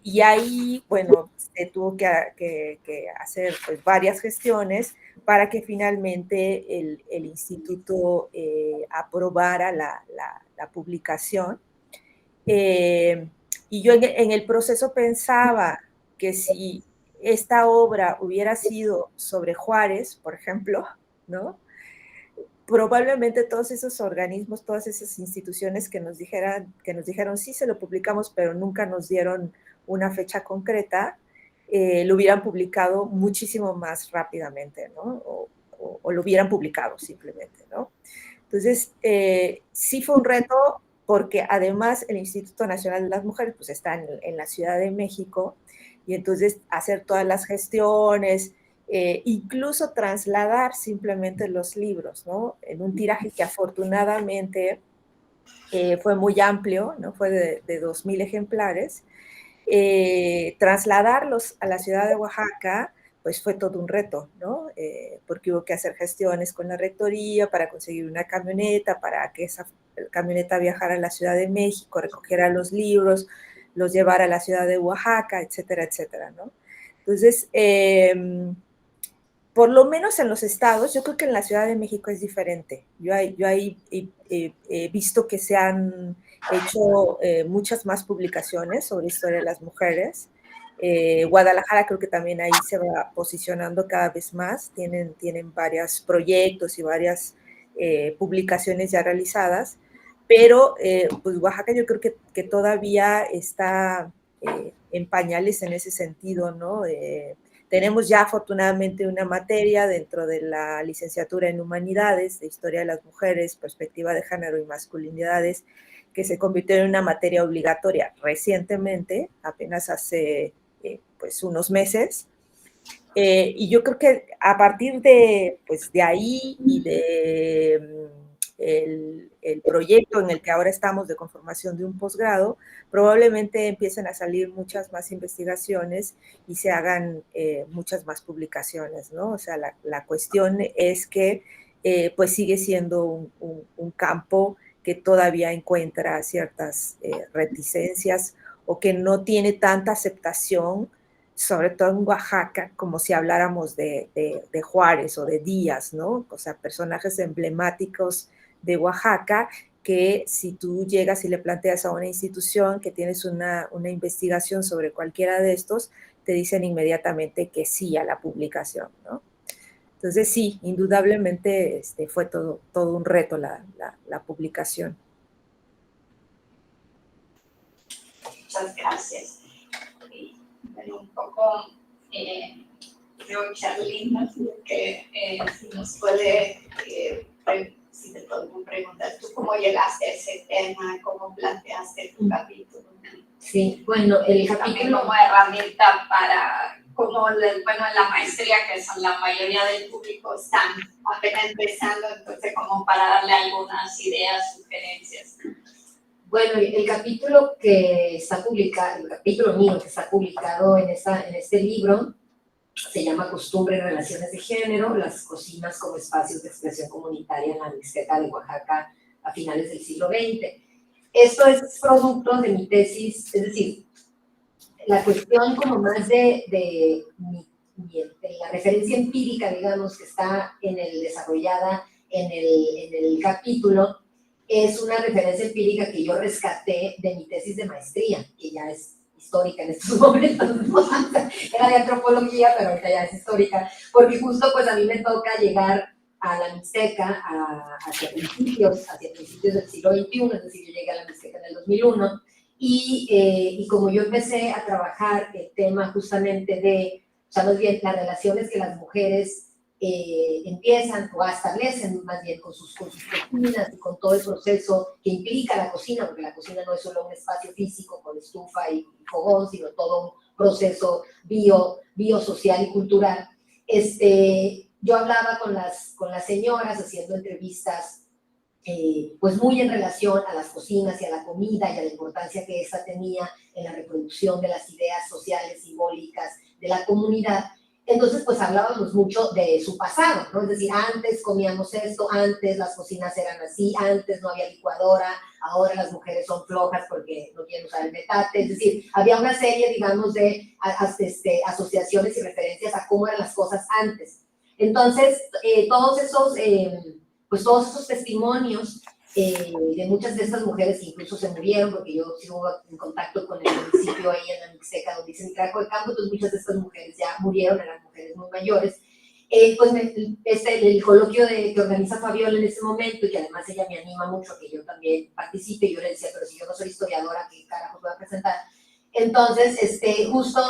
y ahí, bueno, se tuvo que hacer pues, varias gestiones para que finalmente el instituto aprobara la publicación. Y yo en el proceso pensaba que si esta obra hubiera sido sobre Juárez, por ejemplo, ¿no? Probablemente todos esos organismos, todas esas instituciones que nos dijeron sí, se lo publicamos, pero nunca nos dieron una fecha concreta, lo hubieran publicado muchísimo más rápidamente, ¿no? O lo hubieran publicado simplemente, ¿no? Entonces, sí fue un reto porque además el Instituto Nacional de las Mujeres pues está en la Ciudad de México y entonces hacer todas las gestiones, incluso trasladar simplemente los libros, ¿no? En un tiraje que afortunadamente fue muy amplio, ¿no? Fue de 2,000 ejemplares. Trasladarlos a la ciudad de Oaxaca, pues fue todo un reto, ¿no? Porque hubo que hacer gestiones con la rectoría para conseguir una camioneta, para que esa camioneta viajara a la Ciudad de México, recogiera los libros, los llevara a la ciudad de Oaxaca, etcétera, etcétera, ¿no? Entonces, por lo menos en los estados, yo creo que en la Ciudad de México es diferente. Yo ahí he visto que se han hecho muchas más publicaciones sobre historia de las mujeres. Guadalajara creo que también ahí se va posicionando cada vez más. Tienen varios proyectos y varias publicaciones ya realizadas, pero pues Oaxaca yo creo que todavía está en pañales en ese sentido, ¿no? Tenemos ya afortunadamente una materia dentro de la licenciatura en Humanidades, de Historia de las Mujeres, Perspectiva de Género y Masculinidades, que se convirtió en una materia obligatoria recientemente, apenas hace pues unos meses. Y yo creo que a partir de, pues, de ahí y de el proyecto en el que ahora estamos de conformación de un posgrado, probablemente empiecen a salir muchas más investigaciones y se hagan muchas más publicaciones, ¿no? O sea, la cuestión es que pues sigue siendo un campo que todavía encuentra ciertas reticencias o que no tiene tanta aceptación, sobre todo en Oaxaca, como si habláramos de Juárez o de Díaz, ¿no? O sea, personajes emblemáticos de Oaxaca que si tú llegas y le planteas a una institución que tienes una investigación sobre cualquiera de estos, te dicen inmediatamente que sí a la publicación, ¿no? Entonces sí, indudablemente fue todo un reto la publicación. Muchas gracias. Bueno, un poco, creo, Charlene, que si nos puede, si te puedo preguntar, ¿tú cómo llegaste a ese tema? ¿Cómo planteaste tu capítulo? Sí, bueno, el También capítulo... como herramienta para, como, bueno, en la maestría, que son la mayoría del público están apenas empezando, entonces como para darle algunas ideas, sugerencias. Bueno, el capítulo que está publicado, el capítulo mío que está publicado en este libro, se llama Costumbre y Relaciones de Género, las cocinas como espacios de expresión comunitaria en la Mixteca de Oaxaca a finales del siglo XX. Esto es producto de mi tesis, es decir, la cuestión como más de la referencia empírica, digamos, que está desarrollada en el capítulo es una referencia empírica que yo rescaté de mi tesis de maestría, que ya es histórica en estos momentos, ¿no? Era de antropología, pero ahorita ya es histórica, porque justo pues a mí me toca llegar a la Mixteca hacia principios del siglo XXI, es decir, yo llegué a la Mixteca en el 2001, y como yo empecé a trabajar el tema justamente de, o sea, más bien las relaciones que las mujeres empiezan o establecen más bien con sus cocinas y con todo el proceso que implica la cocina, porque la cocina no es solo un espacio físico con estufa y fogón, sino todo un proceso biosocial y cultural. Yo hablaba con las señoras haciendo entrevistas pues muy en relación a las cocinas y a la comida y a la importancia que esta tenía en la reproducción de las ideas sociales, simbólicas de la comunidad. Entonces, pues hablábamos mucho de su pasado, ¿no? Es decir, antes comíamos esto, antes las cocinas eran así, antes no había licuadora, ahora las mujeres son flojas porque no quieren usar el metate. Es decir, había una serie, digamos, de asociaciones y referencias a cómo eran las cosas antes. Entonces, todos esos testimonios de muchas de estas mujeres que incluso se murieron, porque yo sigo en contacto con el municipio ahí en la Mixteca, donde dicen Trabajo de Campo, entonces muchas de estas mujeres ya murieron, eran mujeres muy mayores. Pues el coloquio que organiza Fabiola en ese momento, y además ella me anima mucho a que yo también participe, yo le decía, pero si yo no soy historiadora, ¿qué carajos voy a presentar? Entonces, justo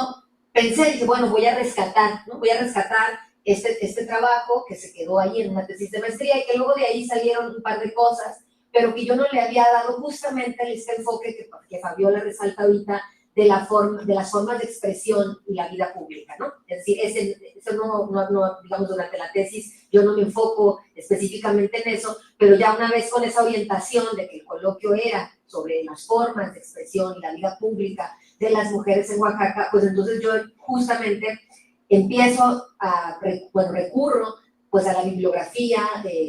pensé, dije, bueno, voy a rescatar, ¿no? Voy a rescatar este trabajo que se quedó ahí en una tesis de maestría y que luego de ahí salieron un par de cosas, pero que yo no le había dado justamente este enfoque que Fabiola resalta ahorita de las formas de expresión y la vida pública, ¿no? Es decir, eso no, digamos, durante la tesis yo no me enfoco específicamente en eso, pero ya una vez con esa orientación de que el coloquio era sobre las formas de expresión y la vida pública de las mujeres en Oaxaca, pues entonces yo justamente recurro pues a la bibliografía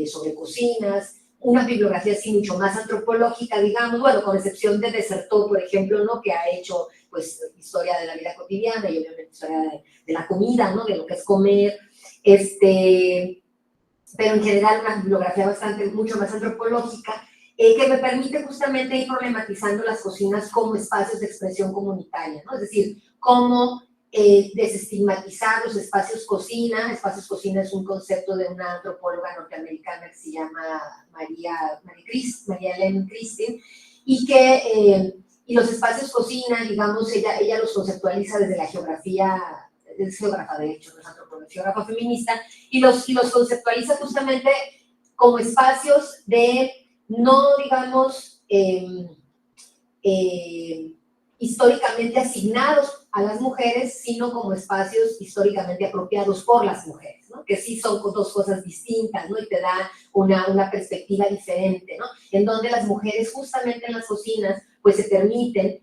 sobre cocinas, una bibliografía así mucho más antropológica, digamos, bueno, con excepción de Desertó, por ejemplo, ¿no? Que ha hecho pues historia de la vida cotidiana y obviamente historia de la comida, ¿no? De lo que es comer, pero en general una bibliografía mucho más antropológica, que me permite justamente ir problematizando las cocinas como espacios de expresión comunitaria, ¿no? Es decir, cómo desestigmatizar los espacios cocina. Espacios cocina es un concepto de una antropóloga norteamericana que se llama María Ellen Christine, y los espacios cocina, digamos, ella los conceptualiza desde la geografía, es geógrafa de hecho, no es antropóloga, es geógrafa feminista, y los conceptualiza justamente como espacios de no, digamos, históricamente asignados a las mujeres, sino como espacios históricamente apropiados por las mujeres, ¿no? Que sí son dos cosas distintas, ¿no? Y te da una perspectiva diferente, ¿no? En donde las mujeres justamente en las cocinas pues se permiten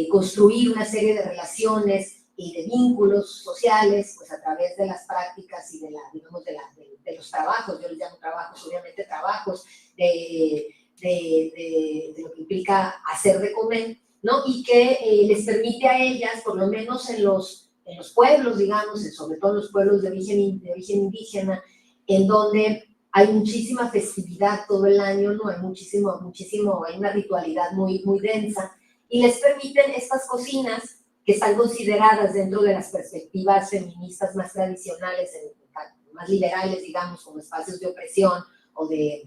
construir una serie de relaciones y de vínculos sociales pues a través de las prácticas y de los trabajos. Yo les llamo trabajos, obviamente trabajos de lo que implica hacer de comer, ¿no? Y que les permite a ellas, por lo menos en los pueblos, digamos, sobre todo en los pueblos de origen indígena, en donde hay muchísima festividad todo el año, ¿no? Hay hay una ritualidad muy, muy densa, y les permiten estas cocinas que están consideradas dentro de las perspectivas feministas más tradicionales, más liberales, digamos, como espacios de opresión o de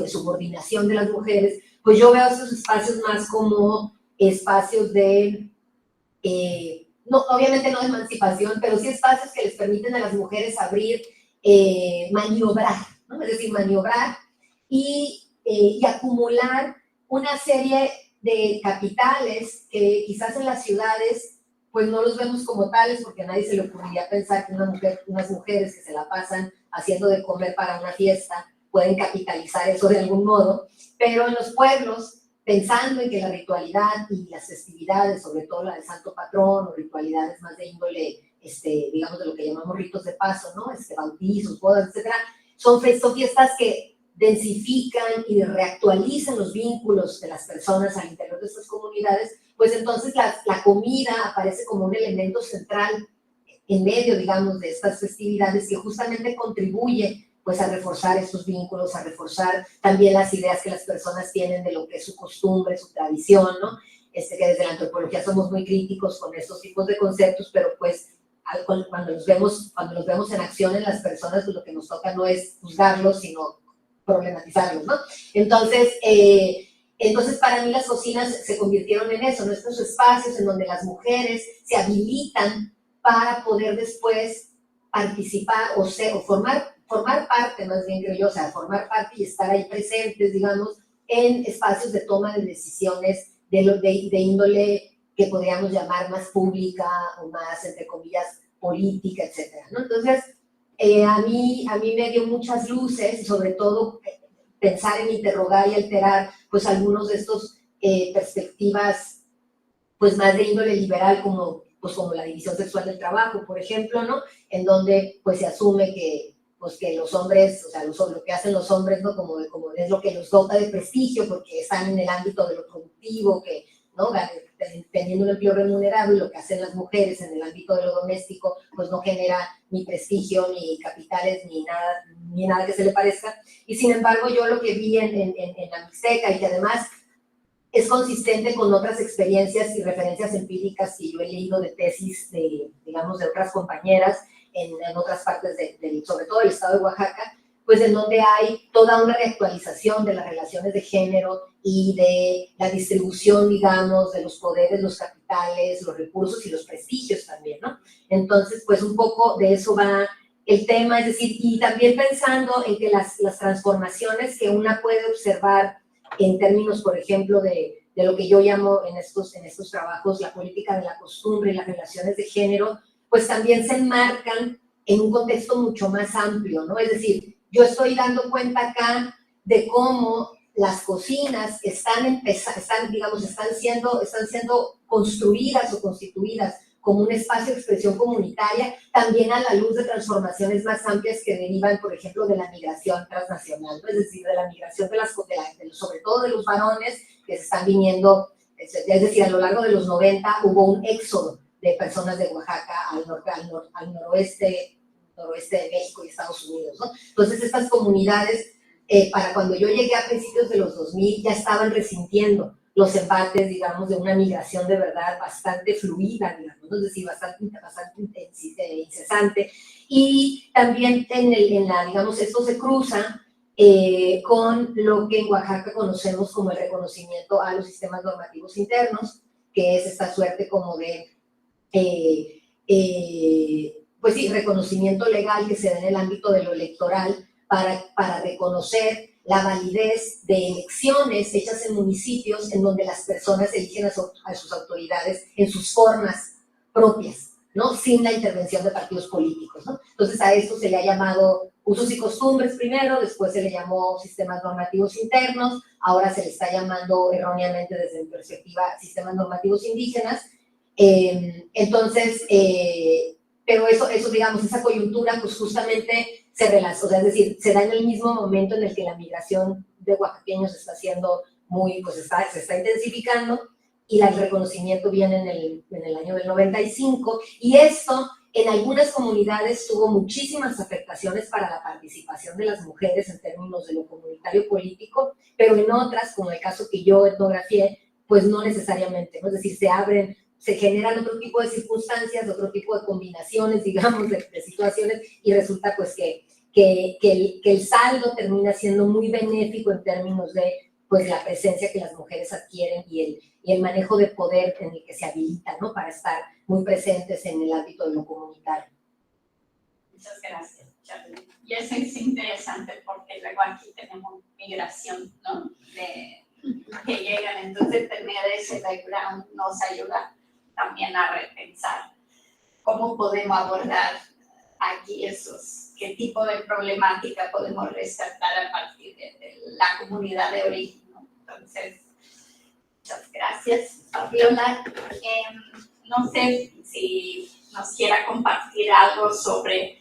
subordinación de las mujeres, pues yo veo esos espacios más como espacios de, no, obviamente no de emancipación, pero sí espacios que les permiten a las mujeres abrir, maniobrar, ¿no? Es decir, maniobrar y acumular una serie de capitales que quizás en las ciudades pues no los vemos como tales, porque a nadie se le ocurriría pensar que unas mujeres que se la pasan haciendo de comer para una fiesta pueden capitalizar eso de algún modo, pero en los pueblos, pensando en que la ritualidad y las festividades, sobre todo la del Santo Patrón o ritualidades más de índole, digamos, de lo que llamamos ritos de paso, ¿no? Bautizos, bodas, etcétera, son fiestas que densifican y reactualizan los vínculos de las personas al interior de estas comunidades, pues entonces la comida aparece como un elemento central en medio, digamos, de estas festividades que justamente contribuye pues a reforzar estos vínculos, a reforzar también las ideas que las personas tienen de lo que es su costumbre, su tradición, ¿no? Que desde la antropología somos muy críticos con estos tipos de conceptos, pero pues cuando los vemos en acción en las personas, pues lo que nos toca no es juzgarlos, sino problematizarlos, ¿no? Entonces, para mí las cocinas se convirtieron en eso, nuestros espacios en donde las mujeres se habilitan para poder después participar o formar parte, más bien creo yo, o sea, formar parte y estar ahí presentes, digamos, en espacios de toma de decisiones de índole que podríamos llamar más pública o más, entre comillas, política, etcétera, ¿no? Entonces, a mí me dio muchas luces, sobre todo pensar en interrogar y alterar, pues, algunos de estos perspectivas, pues, más de índole liberal, como la división sexual del trabajo, por ejemplo, ¿no? En donde, pues, se asume que los hombres, o sea, lo que hacen los hombres, ¿no? Como es lo que los dota de prestigio, porque están en el ámbito de lo productivo, que, ¿no? Teniendo un empleo remunerado, y lo que hacen las mujeres en el ámbito de lo doméstico, pues no genera ni prestigio, ni capitales, ni nada que se le parezca. Y sin embargo, yo lo que vi en la Mixteca, y que además es consistente con otras experiencias y referencias empíricas que yo he leído de tesis de otras compañeras en otras partes, sobre todo del estado de Oaxaca, pues en donde hay toda una reactualización de las relaciones de género y de la distribución, digamos, de los poderes, los capitales, los recursos y los prestigios también, ¿no? Entonces, pues un poco de eso va el tema, es decir, y también pensando en que las transformaciones que una puede observar en términos, por ejemplo, de lo que yo llamo en estos trabajos la política de la costumbre y las relaciones de género, pues también se enmarcan en un contexto mucho más amplio, ¿no? Es decir, yo estoy dando cuenta acá de cómo las cocinas están siendo construidas o constituidas como un espacio de expresión comunitaria, también a la luz de transformaciones más amplias que derivan, por ejemplo, de la migración transnacional, ¿no? Es decir, de la migración sobre todo de los varones que se están viniendo, es decir, a lo largo de los 90 hubo un éxodo de personas de Oaxaca al noroeste de México y Estados Unidos, ¿no? Entonces, estas comunidades, para cuando yo llegué a principios de los 2000, ya estaban resintiendo los embates, digamos, de una migración de verdad bastante fluida, digamos, ¿no? Es decir, bastante incesante. Y también digamos, esto se cruza con lo que en Oaxaca conocemos como el reconocimiento a los sistemas normativos internos, que es esta suerte como de pues sí, reconocimiento legal que se da en el ámbito de lo electoral para reconocer la validez de elecciones hechas en municipios en donde las personas eligen a sus autoridades en sus formas propias, ¿no? Sin la intervención de partidos políticos, ¿no? Entonces a esto se le ha llamado usos y costumbres primero, después se le llamó sistemas normativos internos, ahora se le está llamando erróneamente desde mi perspectiva sistemas normativos indígenas. Entonces, pero eso, digamos, esa coyuntura, pues justamente se relaciona, o sea, es decir, se da en el mismo momento en el que la migración de oaxaqueños está siendo se está intensificando, y el reconocimiento viene en el año del 95, y esto en algunas comunidades tuvo muchísimas afectaciones para la participación de las mujeres en términos de lo comunitario político, pero en otras, como el caso que yo etnografié, pues no necesariamente, ¿no? Es decir, se generan otro tipo de circunstancias, otro tipo de combinaciones, digamos, de situaciones, y resulta pues que el saldo termina siendo muy benéfico en términos de pues la presencia que las mujeres adquieren y el manejo de poder en el que se habilitan, ¿no? Para estar muy presentes en el ámbito de lo comunitario. Muchas gracias, Charlie. Y eso es interesante porque luego aquí tenemos migración, ¿no? Que llegan, entonces tener ese background nos ayuda también a repensar cómo podemos abordar aquí qué tipo de problemática podemos rescatar a partir de la comunidad de origen, ¿no? Entonces, muchas gracias, Fabiola. No sé si nos quiera compartir algo sobre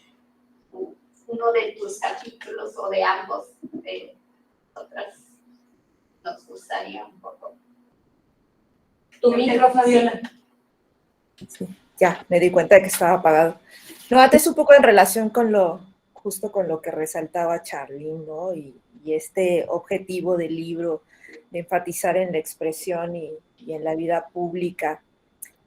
uno de tus capítulos o de ambos, de otras. Nos gustaría un poco. Tu micro, Fabiola. Sí, ya, me di cuenta de que estaba apagado. No, antes un poco en relación con lo justo con lo que resaltaba Charlene, ¿no? Y este objetivo del libro de enfatizar en la expresión y en la vida pública.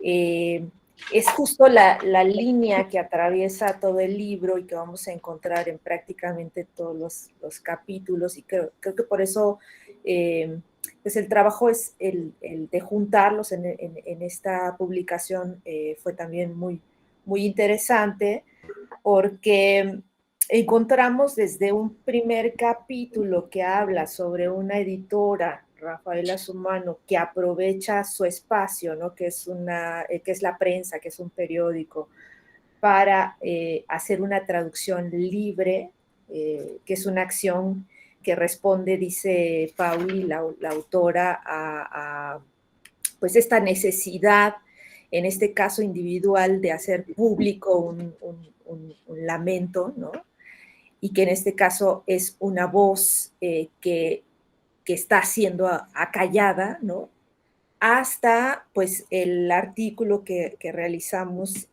Es justo la línea que atraviesa todo el libro y que vamos a encontrar en prácticamente todos los capítulos, y creo que por eso pues el trabajo es el de juntarlos en esta publicación fue también muy, muy interesante, porque encontramos desde un primer capítulo que habla sobre una editora, Rafaela Sumano, que aprovecha su espacio, ¿no? que es la prensa, que es un periódico, para hacer una traducción libre, que es una acción que responde, dice Pauli, la autora, a pues esta necesidad, en este caso individual, de hacer público un lamento, ¿no? Y que en este caso es una voz que está siendo acallada, ¿no? Hasta pues el artículo que realizamos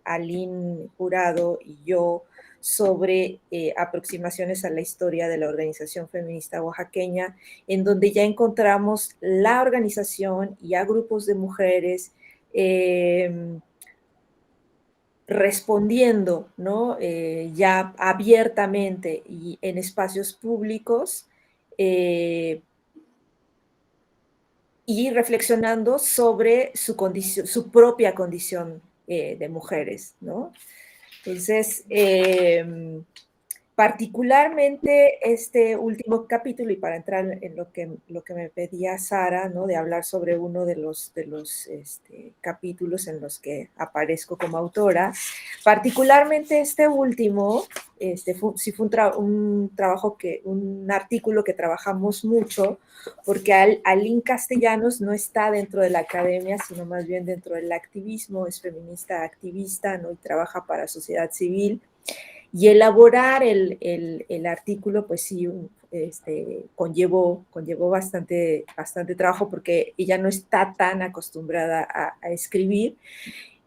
Aline Jurado y yo sobre aproximaciones a la historia de la organización feminista oaxaqueña, en donde ya encontramos la organización y a grupos de mujeres respondiendo, ¿no? Ya abiertamente y en espacios públicos, y reflexionando sobre su condición, su propia condición de mujeres, ¿no? Entonces, particularmente este último capítulo, y para entrar en lo que me pedía Sara, ¿no? De hablar sobre uno de los capítulos en los que aparezco como autora, particularmente este último, sí fue un artículo que trabajamos mucho, porque Aline Castellanos no está dentro de la academia, sino más bien dentro del activismo, es feminista activista, ¿no? Y trabaja para sociedad civil. Y elaborar el artículo, pues sí, conllevó bastante trabajo, porque ella no está tan acostumbrada a escribir.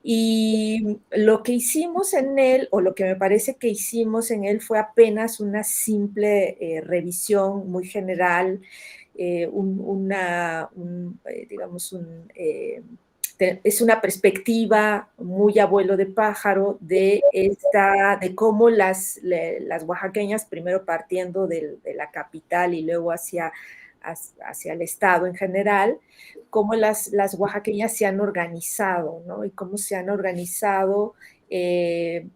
Y lo que hicimos en él, o lo que me parece que hicimos en él, fue apenas una simple revisión muy general, es una perspectiva muy abuelo de pájaro de cómo las oaxaqueñas, primero partiendo de la capital y luego hacia el estado en general, cómo las oaxaqueñas se han organizado, ¿no? Y cómo se han organizado en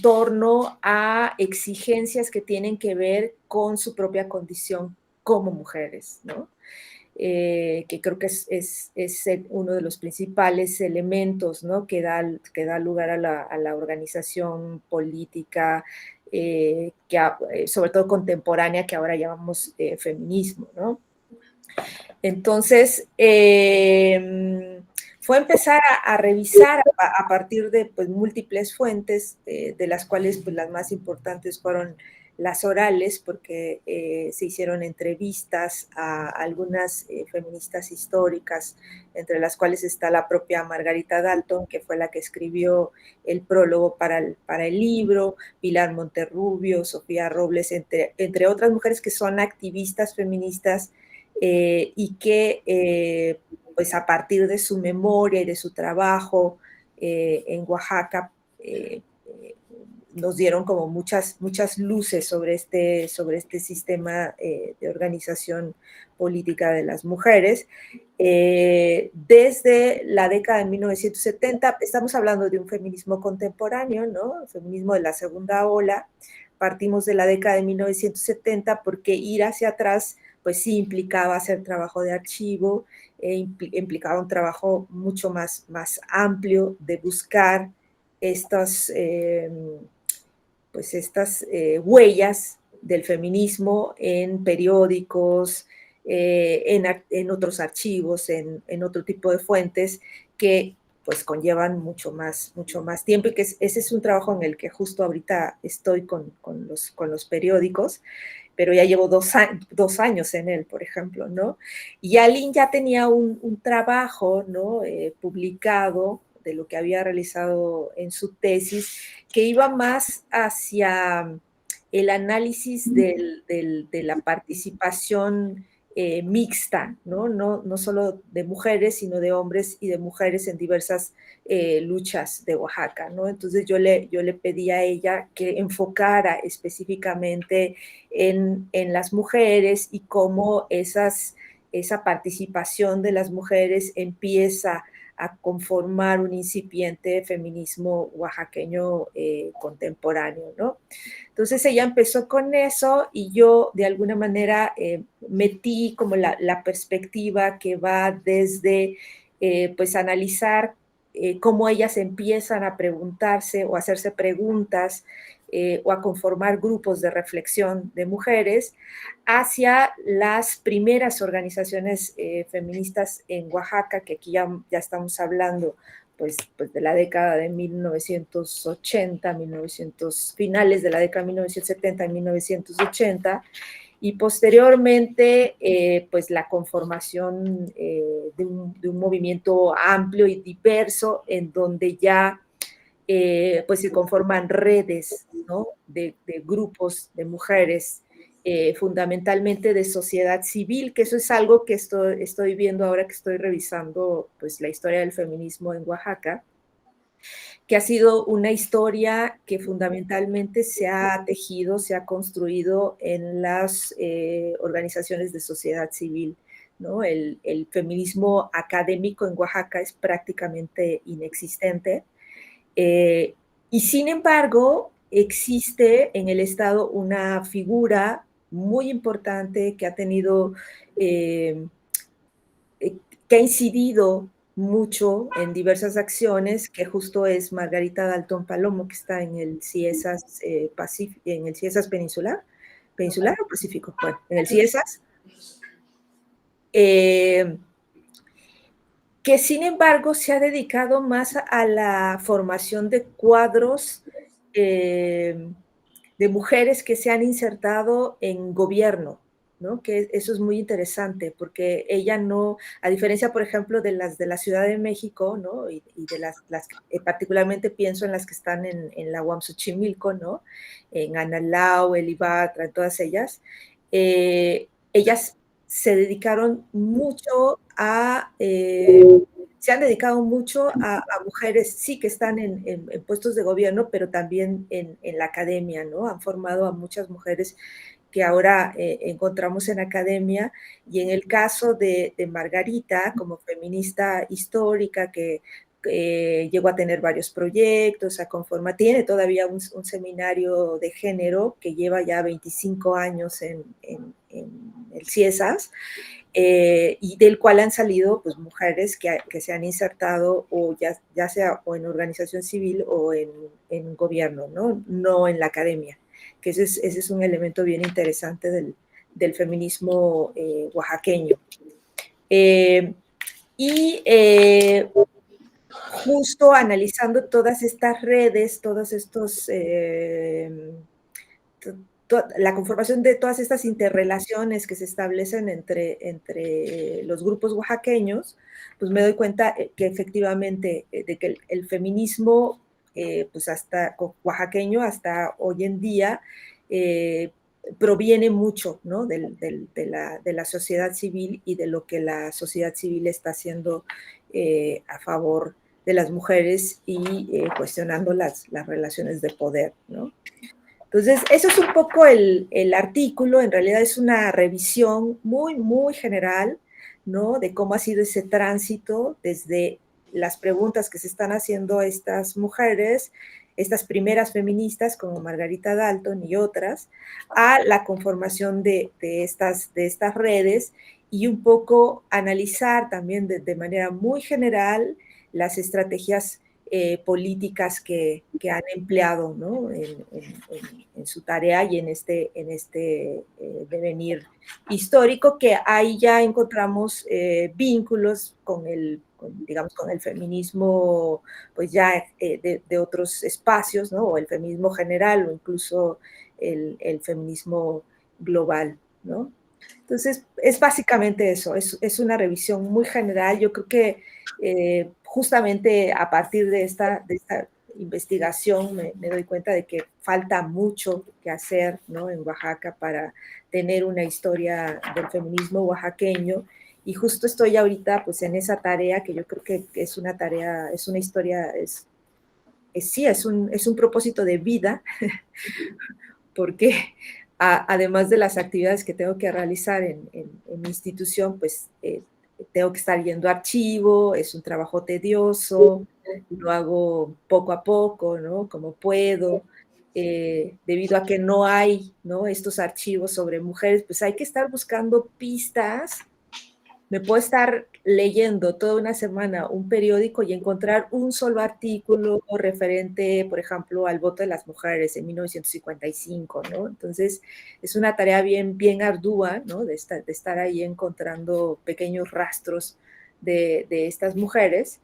torno a exigencias que tienen que ver con su propia condición como mujeres, ¿no? Que creo que es uno de los principales elementos, ¿no? que da lugar a la organización política, sobre todo contemporánea, que ahora llamamos feminismo, ¿no? Entonces, fue empezar a revisar a partir de pues, múltiples fuentes, de las cuales pues, las más importantes fueron las orales, porque se hicieron entrevistas a algunas feministas históricas, entre las cuales está la propia Margarita Dalton, que fue la que escribió el prólogo para el libro, Pilar Monterrubio, Sofía Robles, entre otras mujeres que son activistas feministas, y que pues a partir de su memoria y de su trabajo en Oaxaca nos dieron como muchas luces sobre este sistema de organización política de las mujeres. Desde la década de 1970, estamos hablando de un feminismo contemporáneo, ¿no? El feminismo de la segunda ola. Partimos de la década de 1970 porque ir hacia atrás pues sí implicaba hacer trabajo de archivo, implicaba un trabajo mucho más amplio de buscar estas huellas del feminismo en periódicos, en otros archivos, en otro tipo de fuentes que pues conllevan mucho más tiempo, y que ese es un trabajo en el que justo ahorita estoy con los periódicos, pero ya llevo 2 años en él, por ejemplo, ¿no? Y Aline ya tenía un trabajo, ¿no? Publicado de lo que había realizado en su tesis, que iba más hacia el análisis de la participación mixta, ¿no? No solo de mujeres, sino de hombres y de mujeres en diversas luchas de Oaxaca, ¿no? Entonces yo le pedí a ella que enfocara específicamente en las mujeres y cómo esa participación de las mujeres empieza a conformar un incipiente feminismo oaxaqueño contemporáneo, ¿no? Entonces ella empezó con eso y yo de alguna manera metí como la perspectiva que va desde pues analizar cómo ellas empiezan a preguntarse o a hacerse preguntas o a conformar grupos de reflexión de mujeres hacia las primeras organizaciones feministas en Oaxaca, que aquí ya estamos hablando pues de la década de 1980, finales de la década de 1970 y 1980, y posteriormente pues la conformación de un movimiento amplio y diverso en donde ya pues se conforman redes, ¿no? de grupos de mujeres, fundamentalmente de sociedad civil, que eso es algo que estoy viendo ahora que estoy revisando pues, la historia del feminismo en Oaxaca, que ha sido una historia que fundamentalmente se ha tejido, se ha construido en las organizaciones de sociedad civil, ¿no? El feminismo académico en Oaxaca es prácticamente inexistente. Y sin embargo, existe en el Estado una figura muy importante que ha tenido, que ha incidido mucho en diversas acciones, que justo es Margarita Daltón Palomo, que está en el CIESAS, en el CIESAS peninsular o Pacífico, bueno, en el CIESAS, que sin embargo se ha dedicado más a la formación de cuadros de mujeres que se han insertado en gobierno, ¿no? Que eso es muy interesante, porque ella no, a diferencia, por ejemplo, de las de la Ciudad de México, ¿no? Y de las particularmente pienso en las que están en la UAM Xochimilco, ¿no? En Analao, El Ibatra, todas ellas, ellas se dedicaron mucho se han dedicado mucho a mujeres, sí, que están en puestos de gobierno, pero también en la academia, ¿no? Han formado a muchas mujeres que ahora encontramos en academia, y en el caso de Margarita, como feminista histórica, que llegó a tener varios proyectos, tiene todavía un seminario de género que lleva ya 25 años en el CIESAS, y del cual han salido pues, mujeres que se han insertado o ya sea o en organización civil o en gobierno, no en la academia, que ese es un elemento bien interesante del feminismo oaxaqueño. Justo analizando todas estas redes, todos estos la conformación de todas estas interrelaciones que se establecen entre los grupos oaxaqueños, pues me doy cuenta que efectivamente de que el feminismo pues hasta oaxaqueño hasta hoy en día proviene mucho, ¿no? de la sociedad civil y de lo que la sociedad civil está haciendo a favor de las mujeres y cuestionando las relaciones de poder, ¿no? Entonces, eso es un poco el artículo, en realidad es una revisión muy, muy general, ¿no? De cómo ha sido ese tránsito desde las preguntas que se están haciendo estas mujeres, estas primeras feministas como Margarita Dalton y otras, a la conformación de estas redes y un poco analizar también de manera muy general las estrategias políticas que han empleado, ¿no? en su tarea y en este devenir histórico, que ahí ya encontramos vínculos digamos, con el feminismo, pues ya de otros espacios, ¿no? O el feminismo general o incluso el feminismo global, ¿no? Entonces, es básicamente eso, es una revisión muy general. Yo creo que justamente a partir de esta investigación me doy cuenta de que falta mucho que hacer, ¿no?, en Oaxaca para tener una historia del feminismo oaxaqueño, y justo estoy ahorita pues en esa tarea que yo creo que es una tarea, es una historia, sí, es un propósito de vida, porque además de las actividades que tengo que realizar en mi institución, pues tengo que estar yendo a archivo, es un trabajo tedioso, lo hago poco a poco, ¿no?, como puedo, debido a que no hay, ¿no?, estos archivos sobre mujeres, pues hay que estar buscando pistas. Me puedo estar leyendo toda una semana un periódico y encontrar un solo artículo referente, por ejemplo, al voto de las mujeres en 1955, ¿no? Entonces, es una tarea bien, bien ardua, ¿no?, de estar ahí encontrando pequeños rastros de estas mujeres,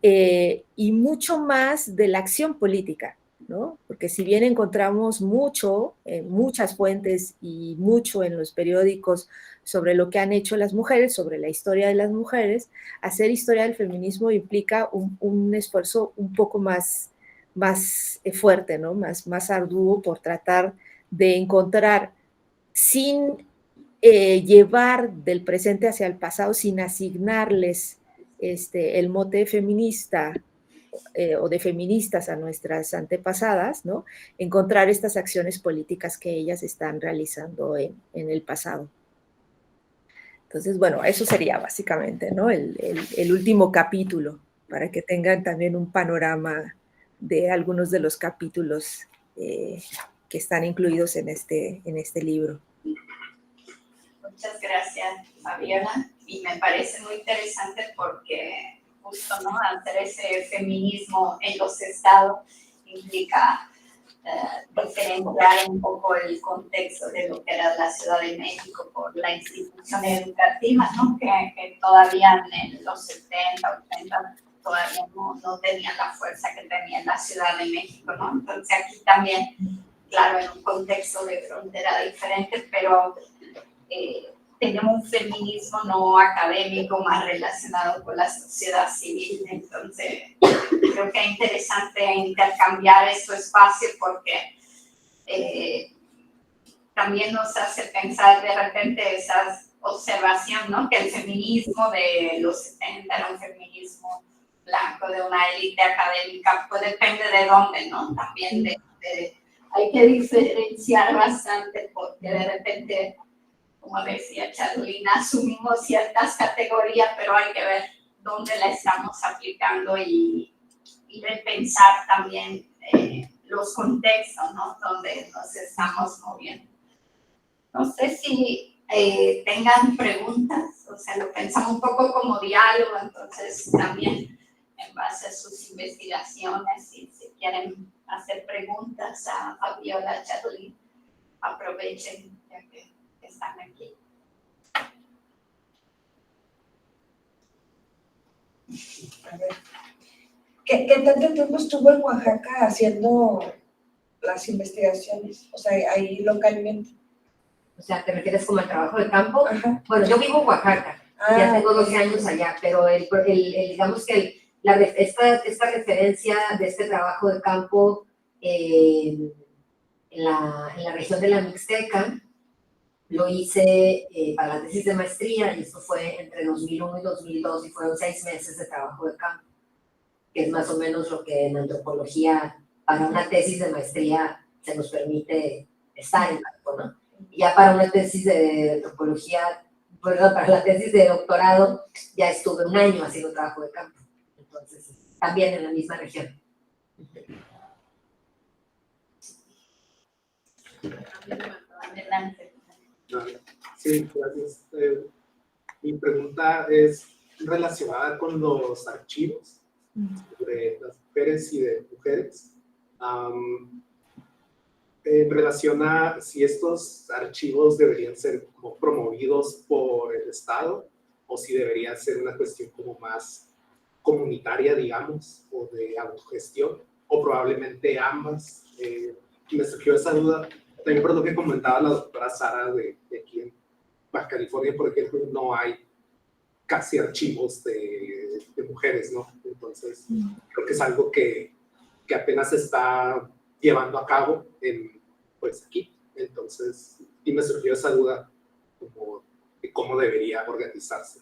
y mucho más de la acción política, ¿no? Porque si bien encontramos mucho en muchas fuentes y mucho en los periódicos sobre lo que han hecho las mujeres, sobre la historia de las mujeres, hacer historia del feminismo implica un esfuerzo un poco más fuerte, ¿no?, más arduo, por tratar de encontrar, sin llevar del presente hacia el pasado, sin asignarles el mote feminista o de feministas a nuestras antepasadas, ¿no?, encontrar estas acciones políticas que ellas están realizando en el pasado. Entonces, bueno, eso sería básicamente, ¿no?, el último capítulo, para que tengan también un panorama de algunos de los capítulos que están incluidos en este libro. Muchas gracias, Fabiola, y me parece muy interesante porque justo, ¿no?, hacer ese feminismo en los estados implica diferenciar un poco el contexto de lo que era la Ciudad de México por la institución educativa, ¿no?, que todavía en los 70, 80 todavía no tenían la fuerza que tenía la Ciudad de México, ¿no? Entonces aquí también, claro, en un contexto de frontera diferente, pero tenemos un feminismo no académico más relacionado con la sociedad civil. Entonces, creo que es interesante intercambiar estos espacios porque también nos hace pensar de repente esa observación, ¿no?, que el feminismo de los 70 era un feminismo blanco de una élite académica, pues depende de dónde, ¿no? También hay que diferenciar bastante porque de repente, como decía Carolina, asumimos ciertas categorías, pero hay que ver dónde la estamos aplicando y repensar también los contextos, ¿no?, donde nos estamos moviendo. No sé si tengan preguntas, o sea, lo pensamos un poco como diálogo, entonces también en base a sus investigaciones, si quieren hacer preguntas a Fabiola, a Carolina, aprovechen ya que están aquí. A ver, ¿qué tanto tiempo estuvo en Oaxaca haciendo las investigaciones? O sea, ahí localmente. O sea, ¿te refieres como al trabajo de campo? Ajá. Bueno, yo vivo en Oaxaca, ya tengo 12 años allá, pero digamos que esta referencia de este trabajo de campo en la región de la Mixteca, lo hice para la tesis de maestría, y esto fue entre 2001 y 2002, y fueron 6 meses de trabajo de campo, que es más o menos lo que en antropología, para una tesis de maestría, se nos permite estar en campo, ¿no? Y ya para una tesis de antropología, perdón, para la tesis de doctorado, ya estuve 1 año haciendo trabajo de campo. Entonces, también en la misma región. Adelante. Sí, gracias. Mi pregunta es relacionada con los archivos de las mujeres y de mujeres. En relación a si estos archivos deberían ser como promovidos por el Estado o si debería ser una cuestión como más comunitaria, digamos, o de autogestión, o probablemente ambas. Me surgió esa duda también por lo que comentaba la doctora Sara de aquí en Baja California, por ejemplo, no hay casi archivos de mujeres, ¿no? Entonces, creo que es algo que apenas se está llevando a cabo pues aquí. Entonces, y me surgió esa duda como de cómo debería organizarse.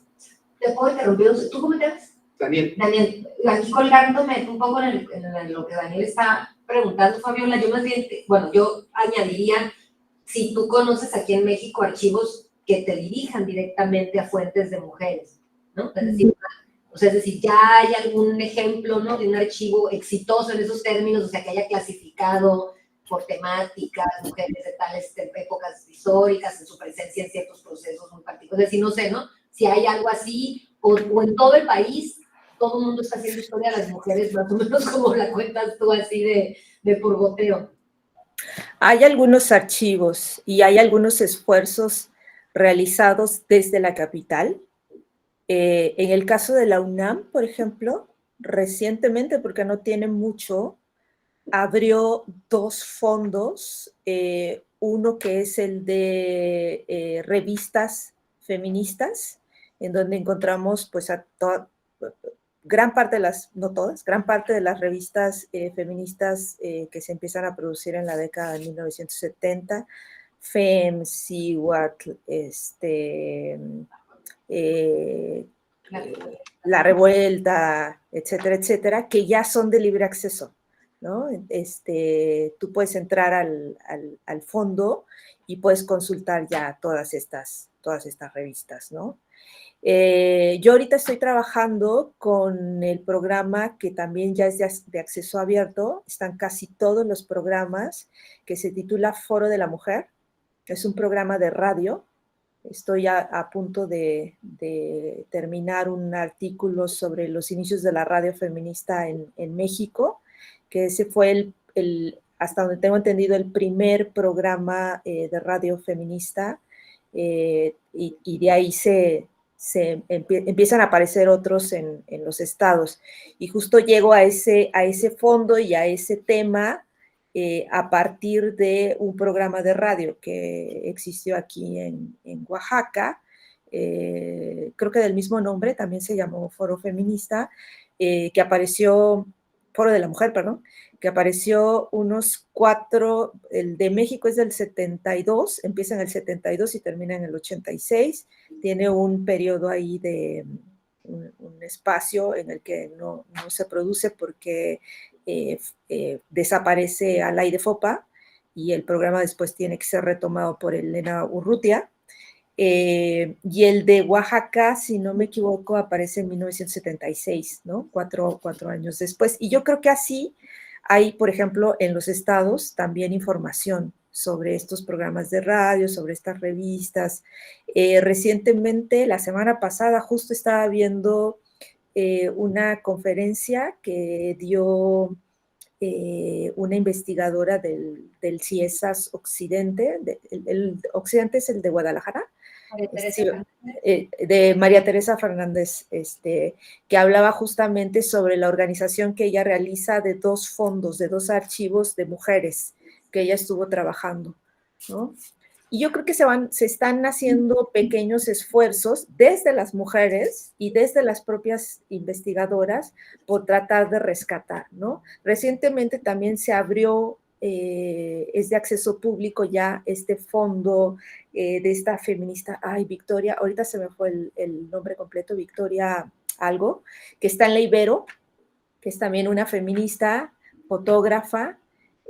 ¿Te puedo interrumpir? ¿Tú cómo te llamas? Daniel. Daniel, aquí colgándome un poco en lo que Daniel está preguntando, Fabiola, yo más bien, bueno, yo añadiría, si tú conoces aquí en México archivos que te dirijan directamente a fuentes de mujeres, ¿no? Es decir, ya hay algún ejemplo, ¿no?, de un archivo exitoso en esos términos, o sea, que haya clasificado por temáticas, mujeres de tales épocas históricas, en su presencia en ciertos procesos muy particulares, es decir, no sé, ¿no?, si hay algo así, o en todo el país, todo el mundo está haciendo historia de las mujeres, más o menos como la cuentas tú, así de por goteo. Hay algunos archivos y hay algunos esfuerzos realizados desde la capital. En el caso de la UNAM, por ejemplo, recientemente, porque no tiene mucho, abrió 2 fondos, uno que es el de revistas feministas, en donde encontramos pues gran parte de las, no todas, gran parte de las revistas feministas que se empiezan a producir en la década de 1970, FEM, CIWAT, La Revuelta, etcétera, etcétera, que ya son de libre acceso, ¿no? Tú puedes entrar al fondo y puedes consultar ya todas estas revistas, ¿no? Yo ahorita estoy trabajando con el programa que también ya es de acceso abierto, están casi todos los programas, que se titula Foro de la Mujer, es un programa de radio. Estoy a punto de terminar un artículo sobre los inicios de la radio feminista en México, que ese fue hasta donde tengo entendido, el primer programa de radio feminista, y de ahí empiezan a aparecer otros en los estados. Y justo llego a ese fondo y a ese tema a partir de un programa de radio que existió aquí en Oaxaca, creo que del mismo nombre, también se llamó Foro Feminista, que apareció, Foro de la Mujer, perdón, que apareció unos 4, el de México es del 72, empieza en el 72 y termina en el 86, tiene un periodo ahí de un espacio en el que no se produce porque desaparece Alay de Fopa y el programa después tiene que ser retomado por Elena Urrutia. Y el de Oaxaca, si no me equivoco, aparece en 1976, ¿no? 4 años después. Y yo creo que así hay, por ejemplo, en los estados también información sobre estos programas de radio, sobre estas revistas. Recientemente, la semana pasada, justo estaba viendo una conferencia que dio una investigadora del CIESAS Occidente, el Occidente es el de Guadalajara, de María Teresa Fernández, que hablaba justamente sobre la organización que ella realiza de 2 fondos, de 2 archivos de mujeres que ella estuvo trabajando, ¿no? Y yo creo que se están haciendo pequeños esfuerzos desde las mujeres y desde las propias investigadoras por tratar de rescatar, ¿no? Recientemente también se abrió, es de acceso público ya, este fondo de esta feminista, Victoria, ahorita se me fue el nombre completo, Victoria algo, que está en la Ibero, que es también una feminista, fotógrafa,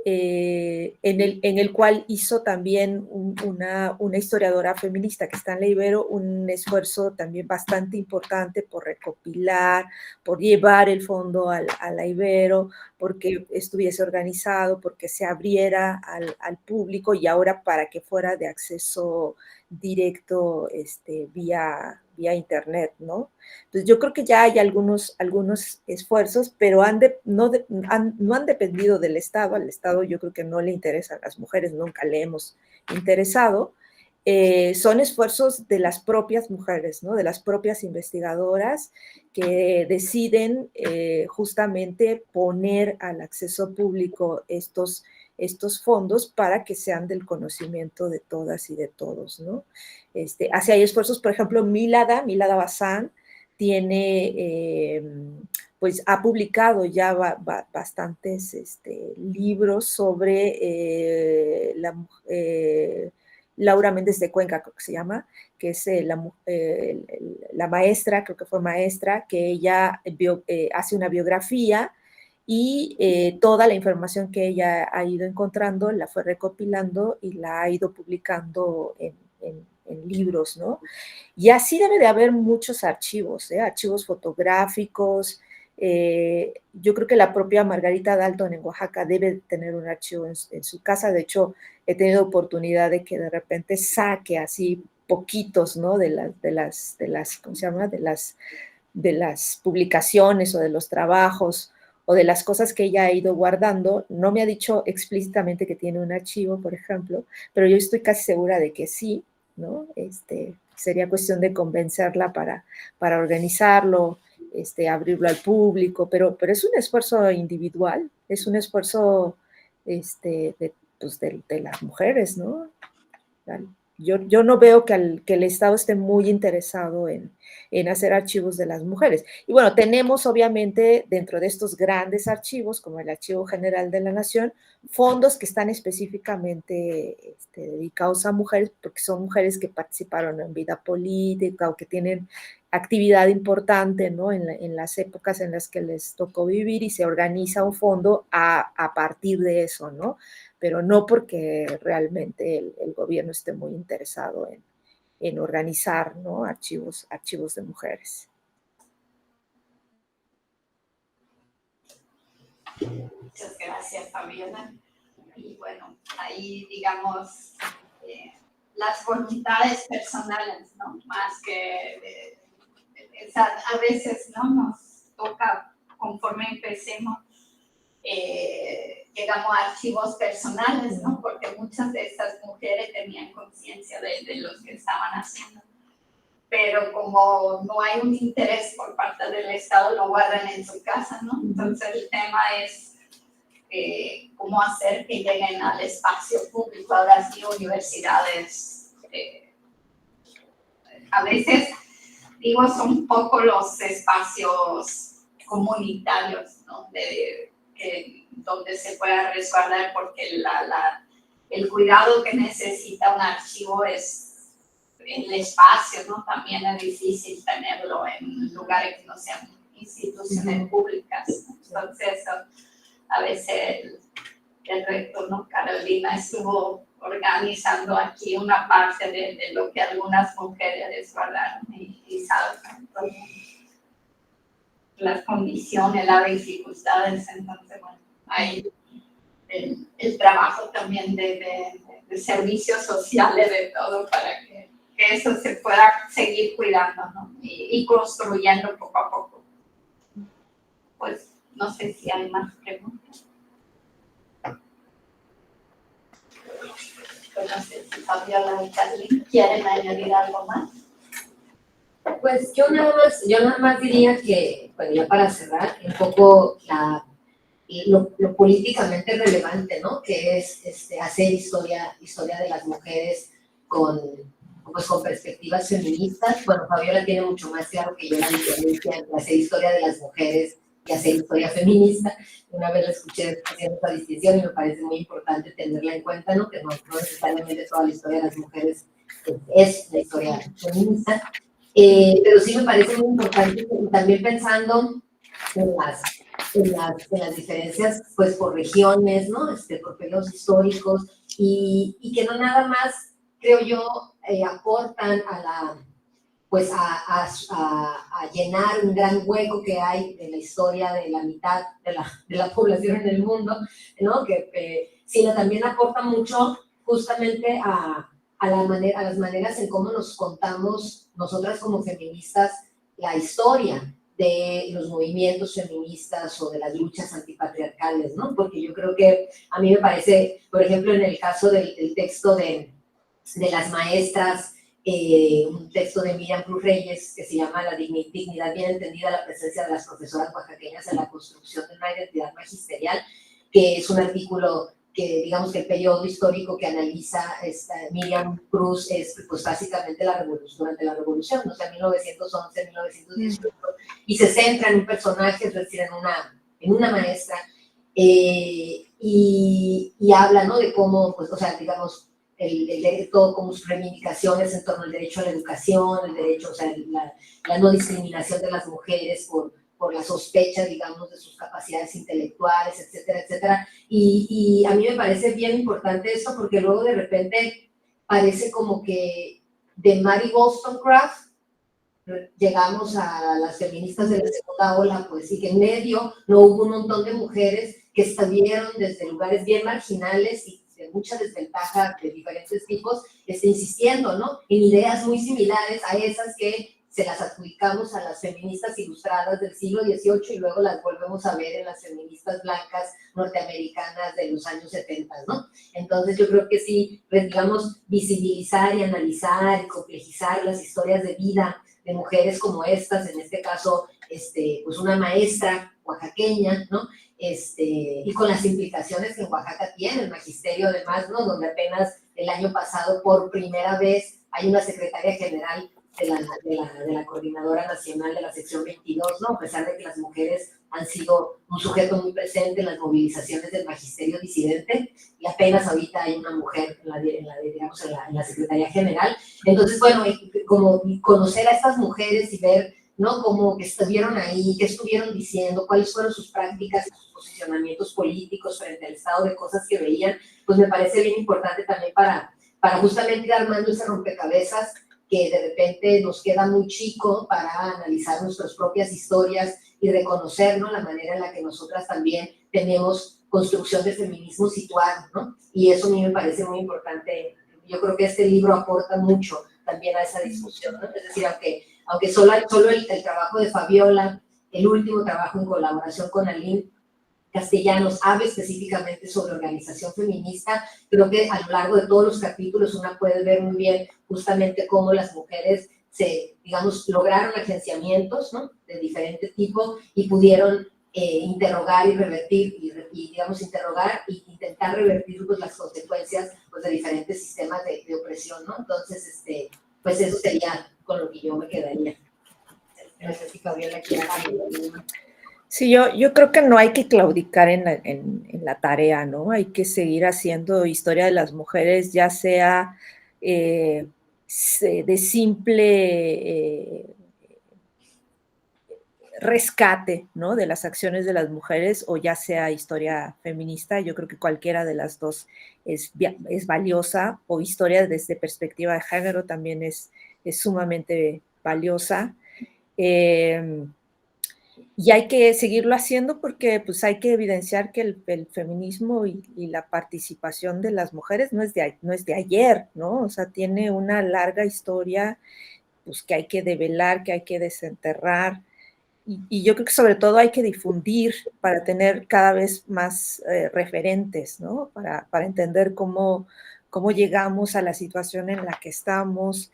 en el cual hizo también una historiadora feminista que está en la Ibero un esfuerzo también bastante importante por recopilar, por llevar el fondo a la Ibero, porque estuviese organizado, porque se abriera al público y ahora para que fuera de acceso directo vía internet, ¿no? Entonces yo creo que ya hay algunos esfuerzos, pero no han dependido del Estado. Al Estado yo creo que no le interesan las mujeres, nunca le hemos interesado. Son esfuerzos de las propias mujeres, ¿no? De las propias investigadoras que deciden justamente poner al acceso público estos fondos para que sean del conocimiento de todas y de todos, ¿no? Así hay esfuerzos, por ejemplo, Milada Bazán, tiene, pues ha publicado ya bastantes libros sobre Laura Méndez de Cuenca, creo que se llama, que es la maestra, creo que fue maestra, que ella hace una biografía y toda la información que ella ha ido encontrando la fue recopilando y la ha ido publicando en libros, ¿no? Y así debe de haber muchos archivos, archivos fotográficos. Yo creo que la propia Margarita Dalton en Oaxaca debe tener un archivo en su casa. De hecho, he tenido oportunidad de que de repente saque así poquitos, ¿no? De las ¿cómo se llama? De las publicaciones o de los trabajos o de las cosas que ella ha ido guardando. No me ha dicho explícitamente que tiene un archivo, por ejemplo, pero yo estoy casi segura de que sí, ¿no? Sería cuestión de convencerla para organizarlo, abrirlo al público, pero es un esfuerzo individual, es un esfuerzo de las mujeres, ¿no? Yo no veo que el Estado esté muy interesado en hacer archivos de las mujeres. Y bueno, tenemos obviamente dentro de estos grandes archivos, como el Archivo General de la Nación, fondos que están específicamente dedicados a mujeres, porque son mujeres que participaron en vida política o que tienen actividad importante, ¿no? En las épocas en las que les tocó vivir, y se organiza un fondo a partir de eso, ¿no? Pero no porque realmente el gobierno esté muy interesado en organizar, ¿no? archivos de mujeres. Muchas gracias, Fabiola. Y bueno, ahí digamos las voluntades personales, ¿no? Más que a veces, ¿no? Nos toca, conforme empecemos, llegamos a archivos personales, ¿no? Porque muchas de estas mujeres tenían conciencia de lo que estaban haciendo. Pero como no hay un interés por parte del Estado, lo guardan en su casa, ¿no? Entonces el tema es cómo hacer que lleguen al espacio público. Ahora sí, universidades, a veces, digo, son poco los espacios comunitarios, ¿no? Donde se pueda resguardar, porque el cuidado que necesita un archivo es el espacio, ¿no? También es difícil tenerlo en lugares que no sean instituciones públicas, ¿no? Entonces, a veces el rector, ¿no? Carolina estuvo organizando aquí una parte de lo que algunas mujeres resguardaron y saben, ¿no? Las condiciones, las dificultades. Entonces, bueno, hay el trabajo también de servicios sociales, de todo, para que eso se pueda seguir cuidando, ¿no? Y construyendo poco a poco. Pues no sé si hay más preguntas. Pues no sé si Fabiola y Carly quieren añadir algo más. Pues yo nada más diría que, bueno, ya para cerrar, un poco lo políticamente relevante, ¿no? Que es hacer historia de las mujeres con perspectivas feministas. Bueno, Fabiola tiene mucho más claro que yo la diferencia entre hacer historia de las mujeres y hacer historia feminista. Una vez la escuché haciendo esa distinción y me parece muy importante tenerla en cuenta, ¿no? Que no necesariamente toda la historia de las mujeres es la historia feminista. Pero sí me parece muy importante, también pensando en las diferencias, pues, por regiones, ¿no? Por periodos históricos, y que no nada más, creo yo, aportan a llenar un gran hueco que hay de la historia de la mitad de la población en el mundo, ¿no? Sino también aporta mucho justamente a las maneras en cómo nos contamos nosotras como feministas la historia de los movimientos feministas o de las luchas antipatriarcales, ¿no? Porque yo creo que a mí me parece, por ejemplo, en el caso del texto de las maestras, un texto de Miriam Cruz Reyes que se llama La dignidad bien entendida, la presencia de las profesoras oaxaqueñas en la construcción de una identidad magisterial, que es un artículo digamos que el periodo histórico que analiza Miriam Cruz es pues básicamente la revolución, durante la revolución, o sea, 1911, 1918, y se centra en un personaje, es decir, en una maestra, y habla, ¿no?, de cómo, pues, o sea, digamos, todo como sus reivindicaciones en torno al derecho a la educación, el derecho, o sea, la no discriminación de las mujeres por la sospecha, digamos, de sus capacidades intelectuales, etcétera, etcétera. Y a mí me parece bien importante esto porque luego de repente parece como que de Mary Wollstonecraft llegamos a las feministas de la segunda ola, pues, y que en medio no hubo un montón de mujeres que estuvieron desde lugares bien marginales y de mucha desventaja de diferentes tipos, insistiendo, ¿no?, en ideas muy similares a esas que se las adjudicamos a las feministas ilustradas del siglo XVIII y luego las volvemos a ver en las feministas blancas norteamericanas de los años 70, ¿no? Entonces yo creo que sí, pues, digamos, visibilizar y analizar y complejizar las historias de vida de mujeres como estas, en este caso, pues una maestra oaxaqueña, ¿no?, y con las implicaciones que en Oaxaca tiene el magisterio, además, ¿no?, donde apenas el año pasado, por primera vez, hay una secretaria general de la Coordinadora Nacional de la Sección 22, ¿no?, a pesar de que las mujeres han sido un sujeto muy presente en las movilizaciones del magisterio disidente, y apenas ahorita hay una mujer en la Secretaría General. Entonces, bueno, como conocer a estas mujeres y ver, ¿no?, cómo que estuvieron ahí, qué estuvieron diciendo, cuáles fueron sus prácticas, sus posicionamientos políticos frente al estado de cosas que veían, pues me parece bien importante también para justamente ir armando ese rompecabezas que de repente nos queda muy chico para analizar nuestras propias historias y reconocer, ¿no?, la manera en la que nosotras también tenemos construcción de feminismo situado, ¿no? Y eso a mí me parece muy importante. Yo creo que este libro aporta mucho también a esa discusión, ¿no? Es decir, aunque solo el trabajo de Fabiola, el último trabajo en colaboración con Aline Castellanos, habla específicamente sobre organización feminista, creo que a lo largo de todos los capítulos una puede ver muy bien justamente cómo las mujeres digamos, lograron agenciamientos, ¿no?, de diferente tipo y pudieron interrogar y revertir, digamos, interrogar e intentar revertir, pues, las consecuencias, pues, de diferentes sistemas de opresión, ¿no? Entonces, pues eso sería con lo que yo me quedaría. No sé si Fabiola quiere decir. Sí, yo creo que no hay que claudicar en la tarea, ¿no? Hay que seguir haciendo historia de las mujeres, ya sea de simple rescate, ¿no?, de las acciones de las mujeres, o ya sea historia feminista. Yo creo que cualquiera de las dos es valiosa, o historia desde perspectiva de género también es sumamente valiosa. Y hay que seguirlo haciendo porque, pues, hay que evidenciar que el feminismo y la participación de las mujeres no es de ayer, ¿no? O sea, tiene una larga historia, pues, que hay que develar, que hay que desenterrar. Y yo creo que sobre todo hay que difundir para tener cada vez más referentes, ¿no? Para entender cómo llegamos a la situación en la que estamos,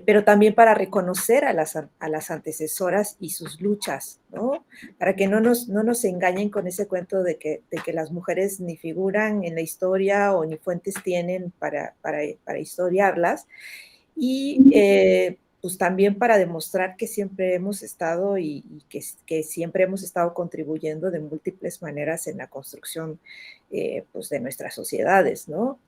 pero también para reconocer a las antecesoras y sus luchas, ¿no? Para que no nos engañen con ese cuento de que las mujeres ni figuran en la historia o ni fuentes tienen para historiarlas. Y pues también para demostrar que siempre hemos estado y que siempre hemos estado contribuyendo de múltiples maneras en la construcción, pues, de nuestras sociedades, ¿no?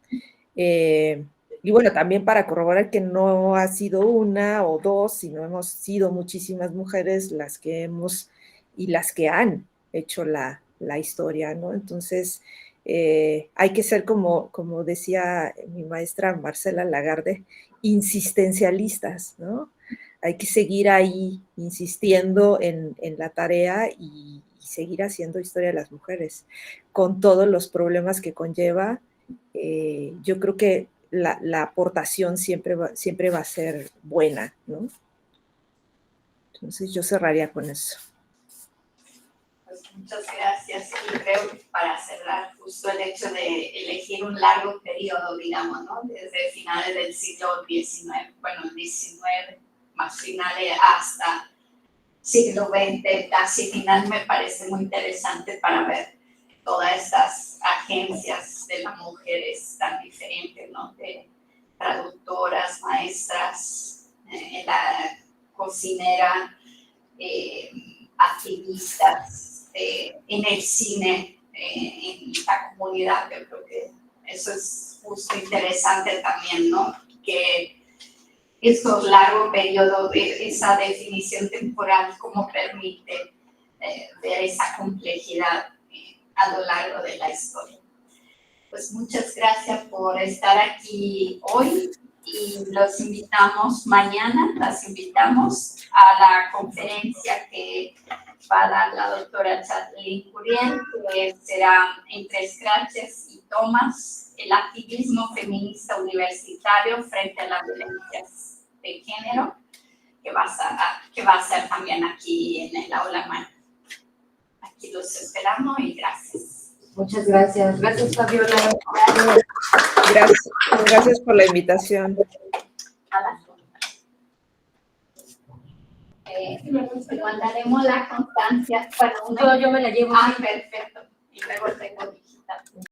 Y bueno, también para corroborar que no ha sido una o dos, sino hemos sido muchísimas mujeres las que hemos y las que han hecho la historia, ¿no? Entonces, hay que ser, como decía mi maestra Marcela Lagarde, insistencialistas, ¿no? Hay que seguir ahí insistiendo en la tarea y seguir haciendo historia de las mujeres, con todos los problemas que conlleva. Yo creo que la aportación siempre va a ser buena, ¿no? Entonces yo cerraría con eso. Pues muchas gracias. Y creo que para cerrar, justo el hecho de elegir un largo periodo, digamos, ¿no?, desde finales del siglo XIX, bueno, XIX más finales hasta siglo XX, casi final, me parece muy interesante para ver todas estas agencias de las mujeres tan diferentes, ¿no? De traductoras, maestras, la cocinera, activistas en el cine, en la comunidad. Yo creo que eso es justo interesante también, ¿no? Que esos largos periodos, esa definición temporal, cómo permite ver esa complejidad a lo largo de la historia. Pues muchas gracias por estar aquí hoy y los invitamos mañana, las invitamos a la conferencia que va a dar la doctora Chatlin Curiel, que será Entre Scratches y Tomas, el activismo feminista universitario frente a las violencias de género, que va a ser también aquí en el aula magna. Aquí los esperamos y gracias. Muchas gracias. Gracias, Fabiola. Gracias por la invitación. A la mandaremos la constancia. Bueno, Yo me la llevo. perfecto. Y luego tengo digital.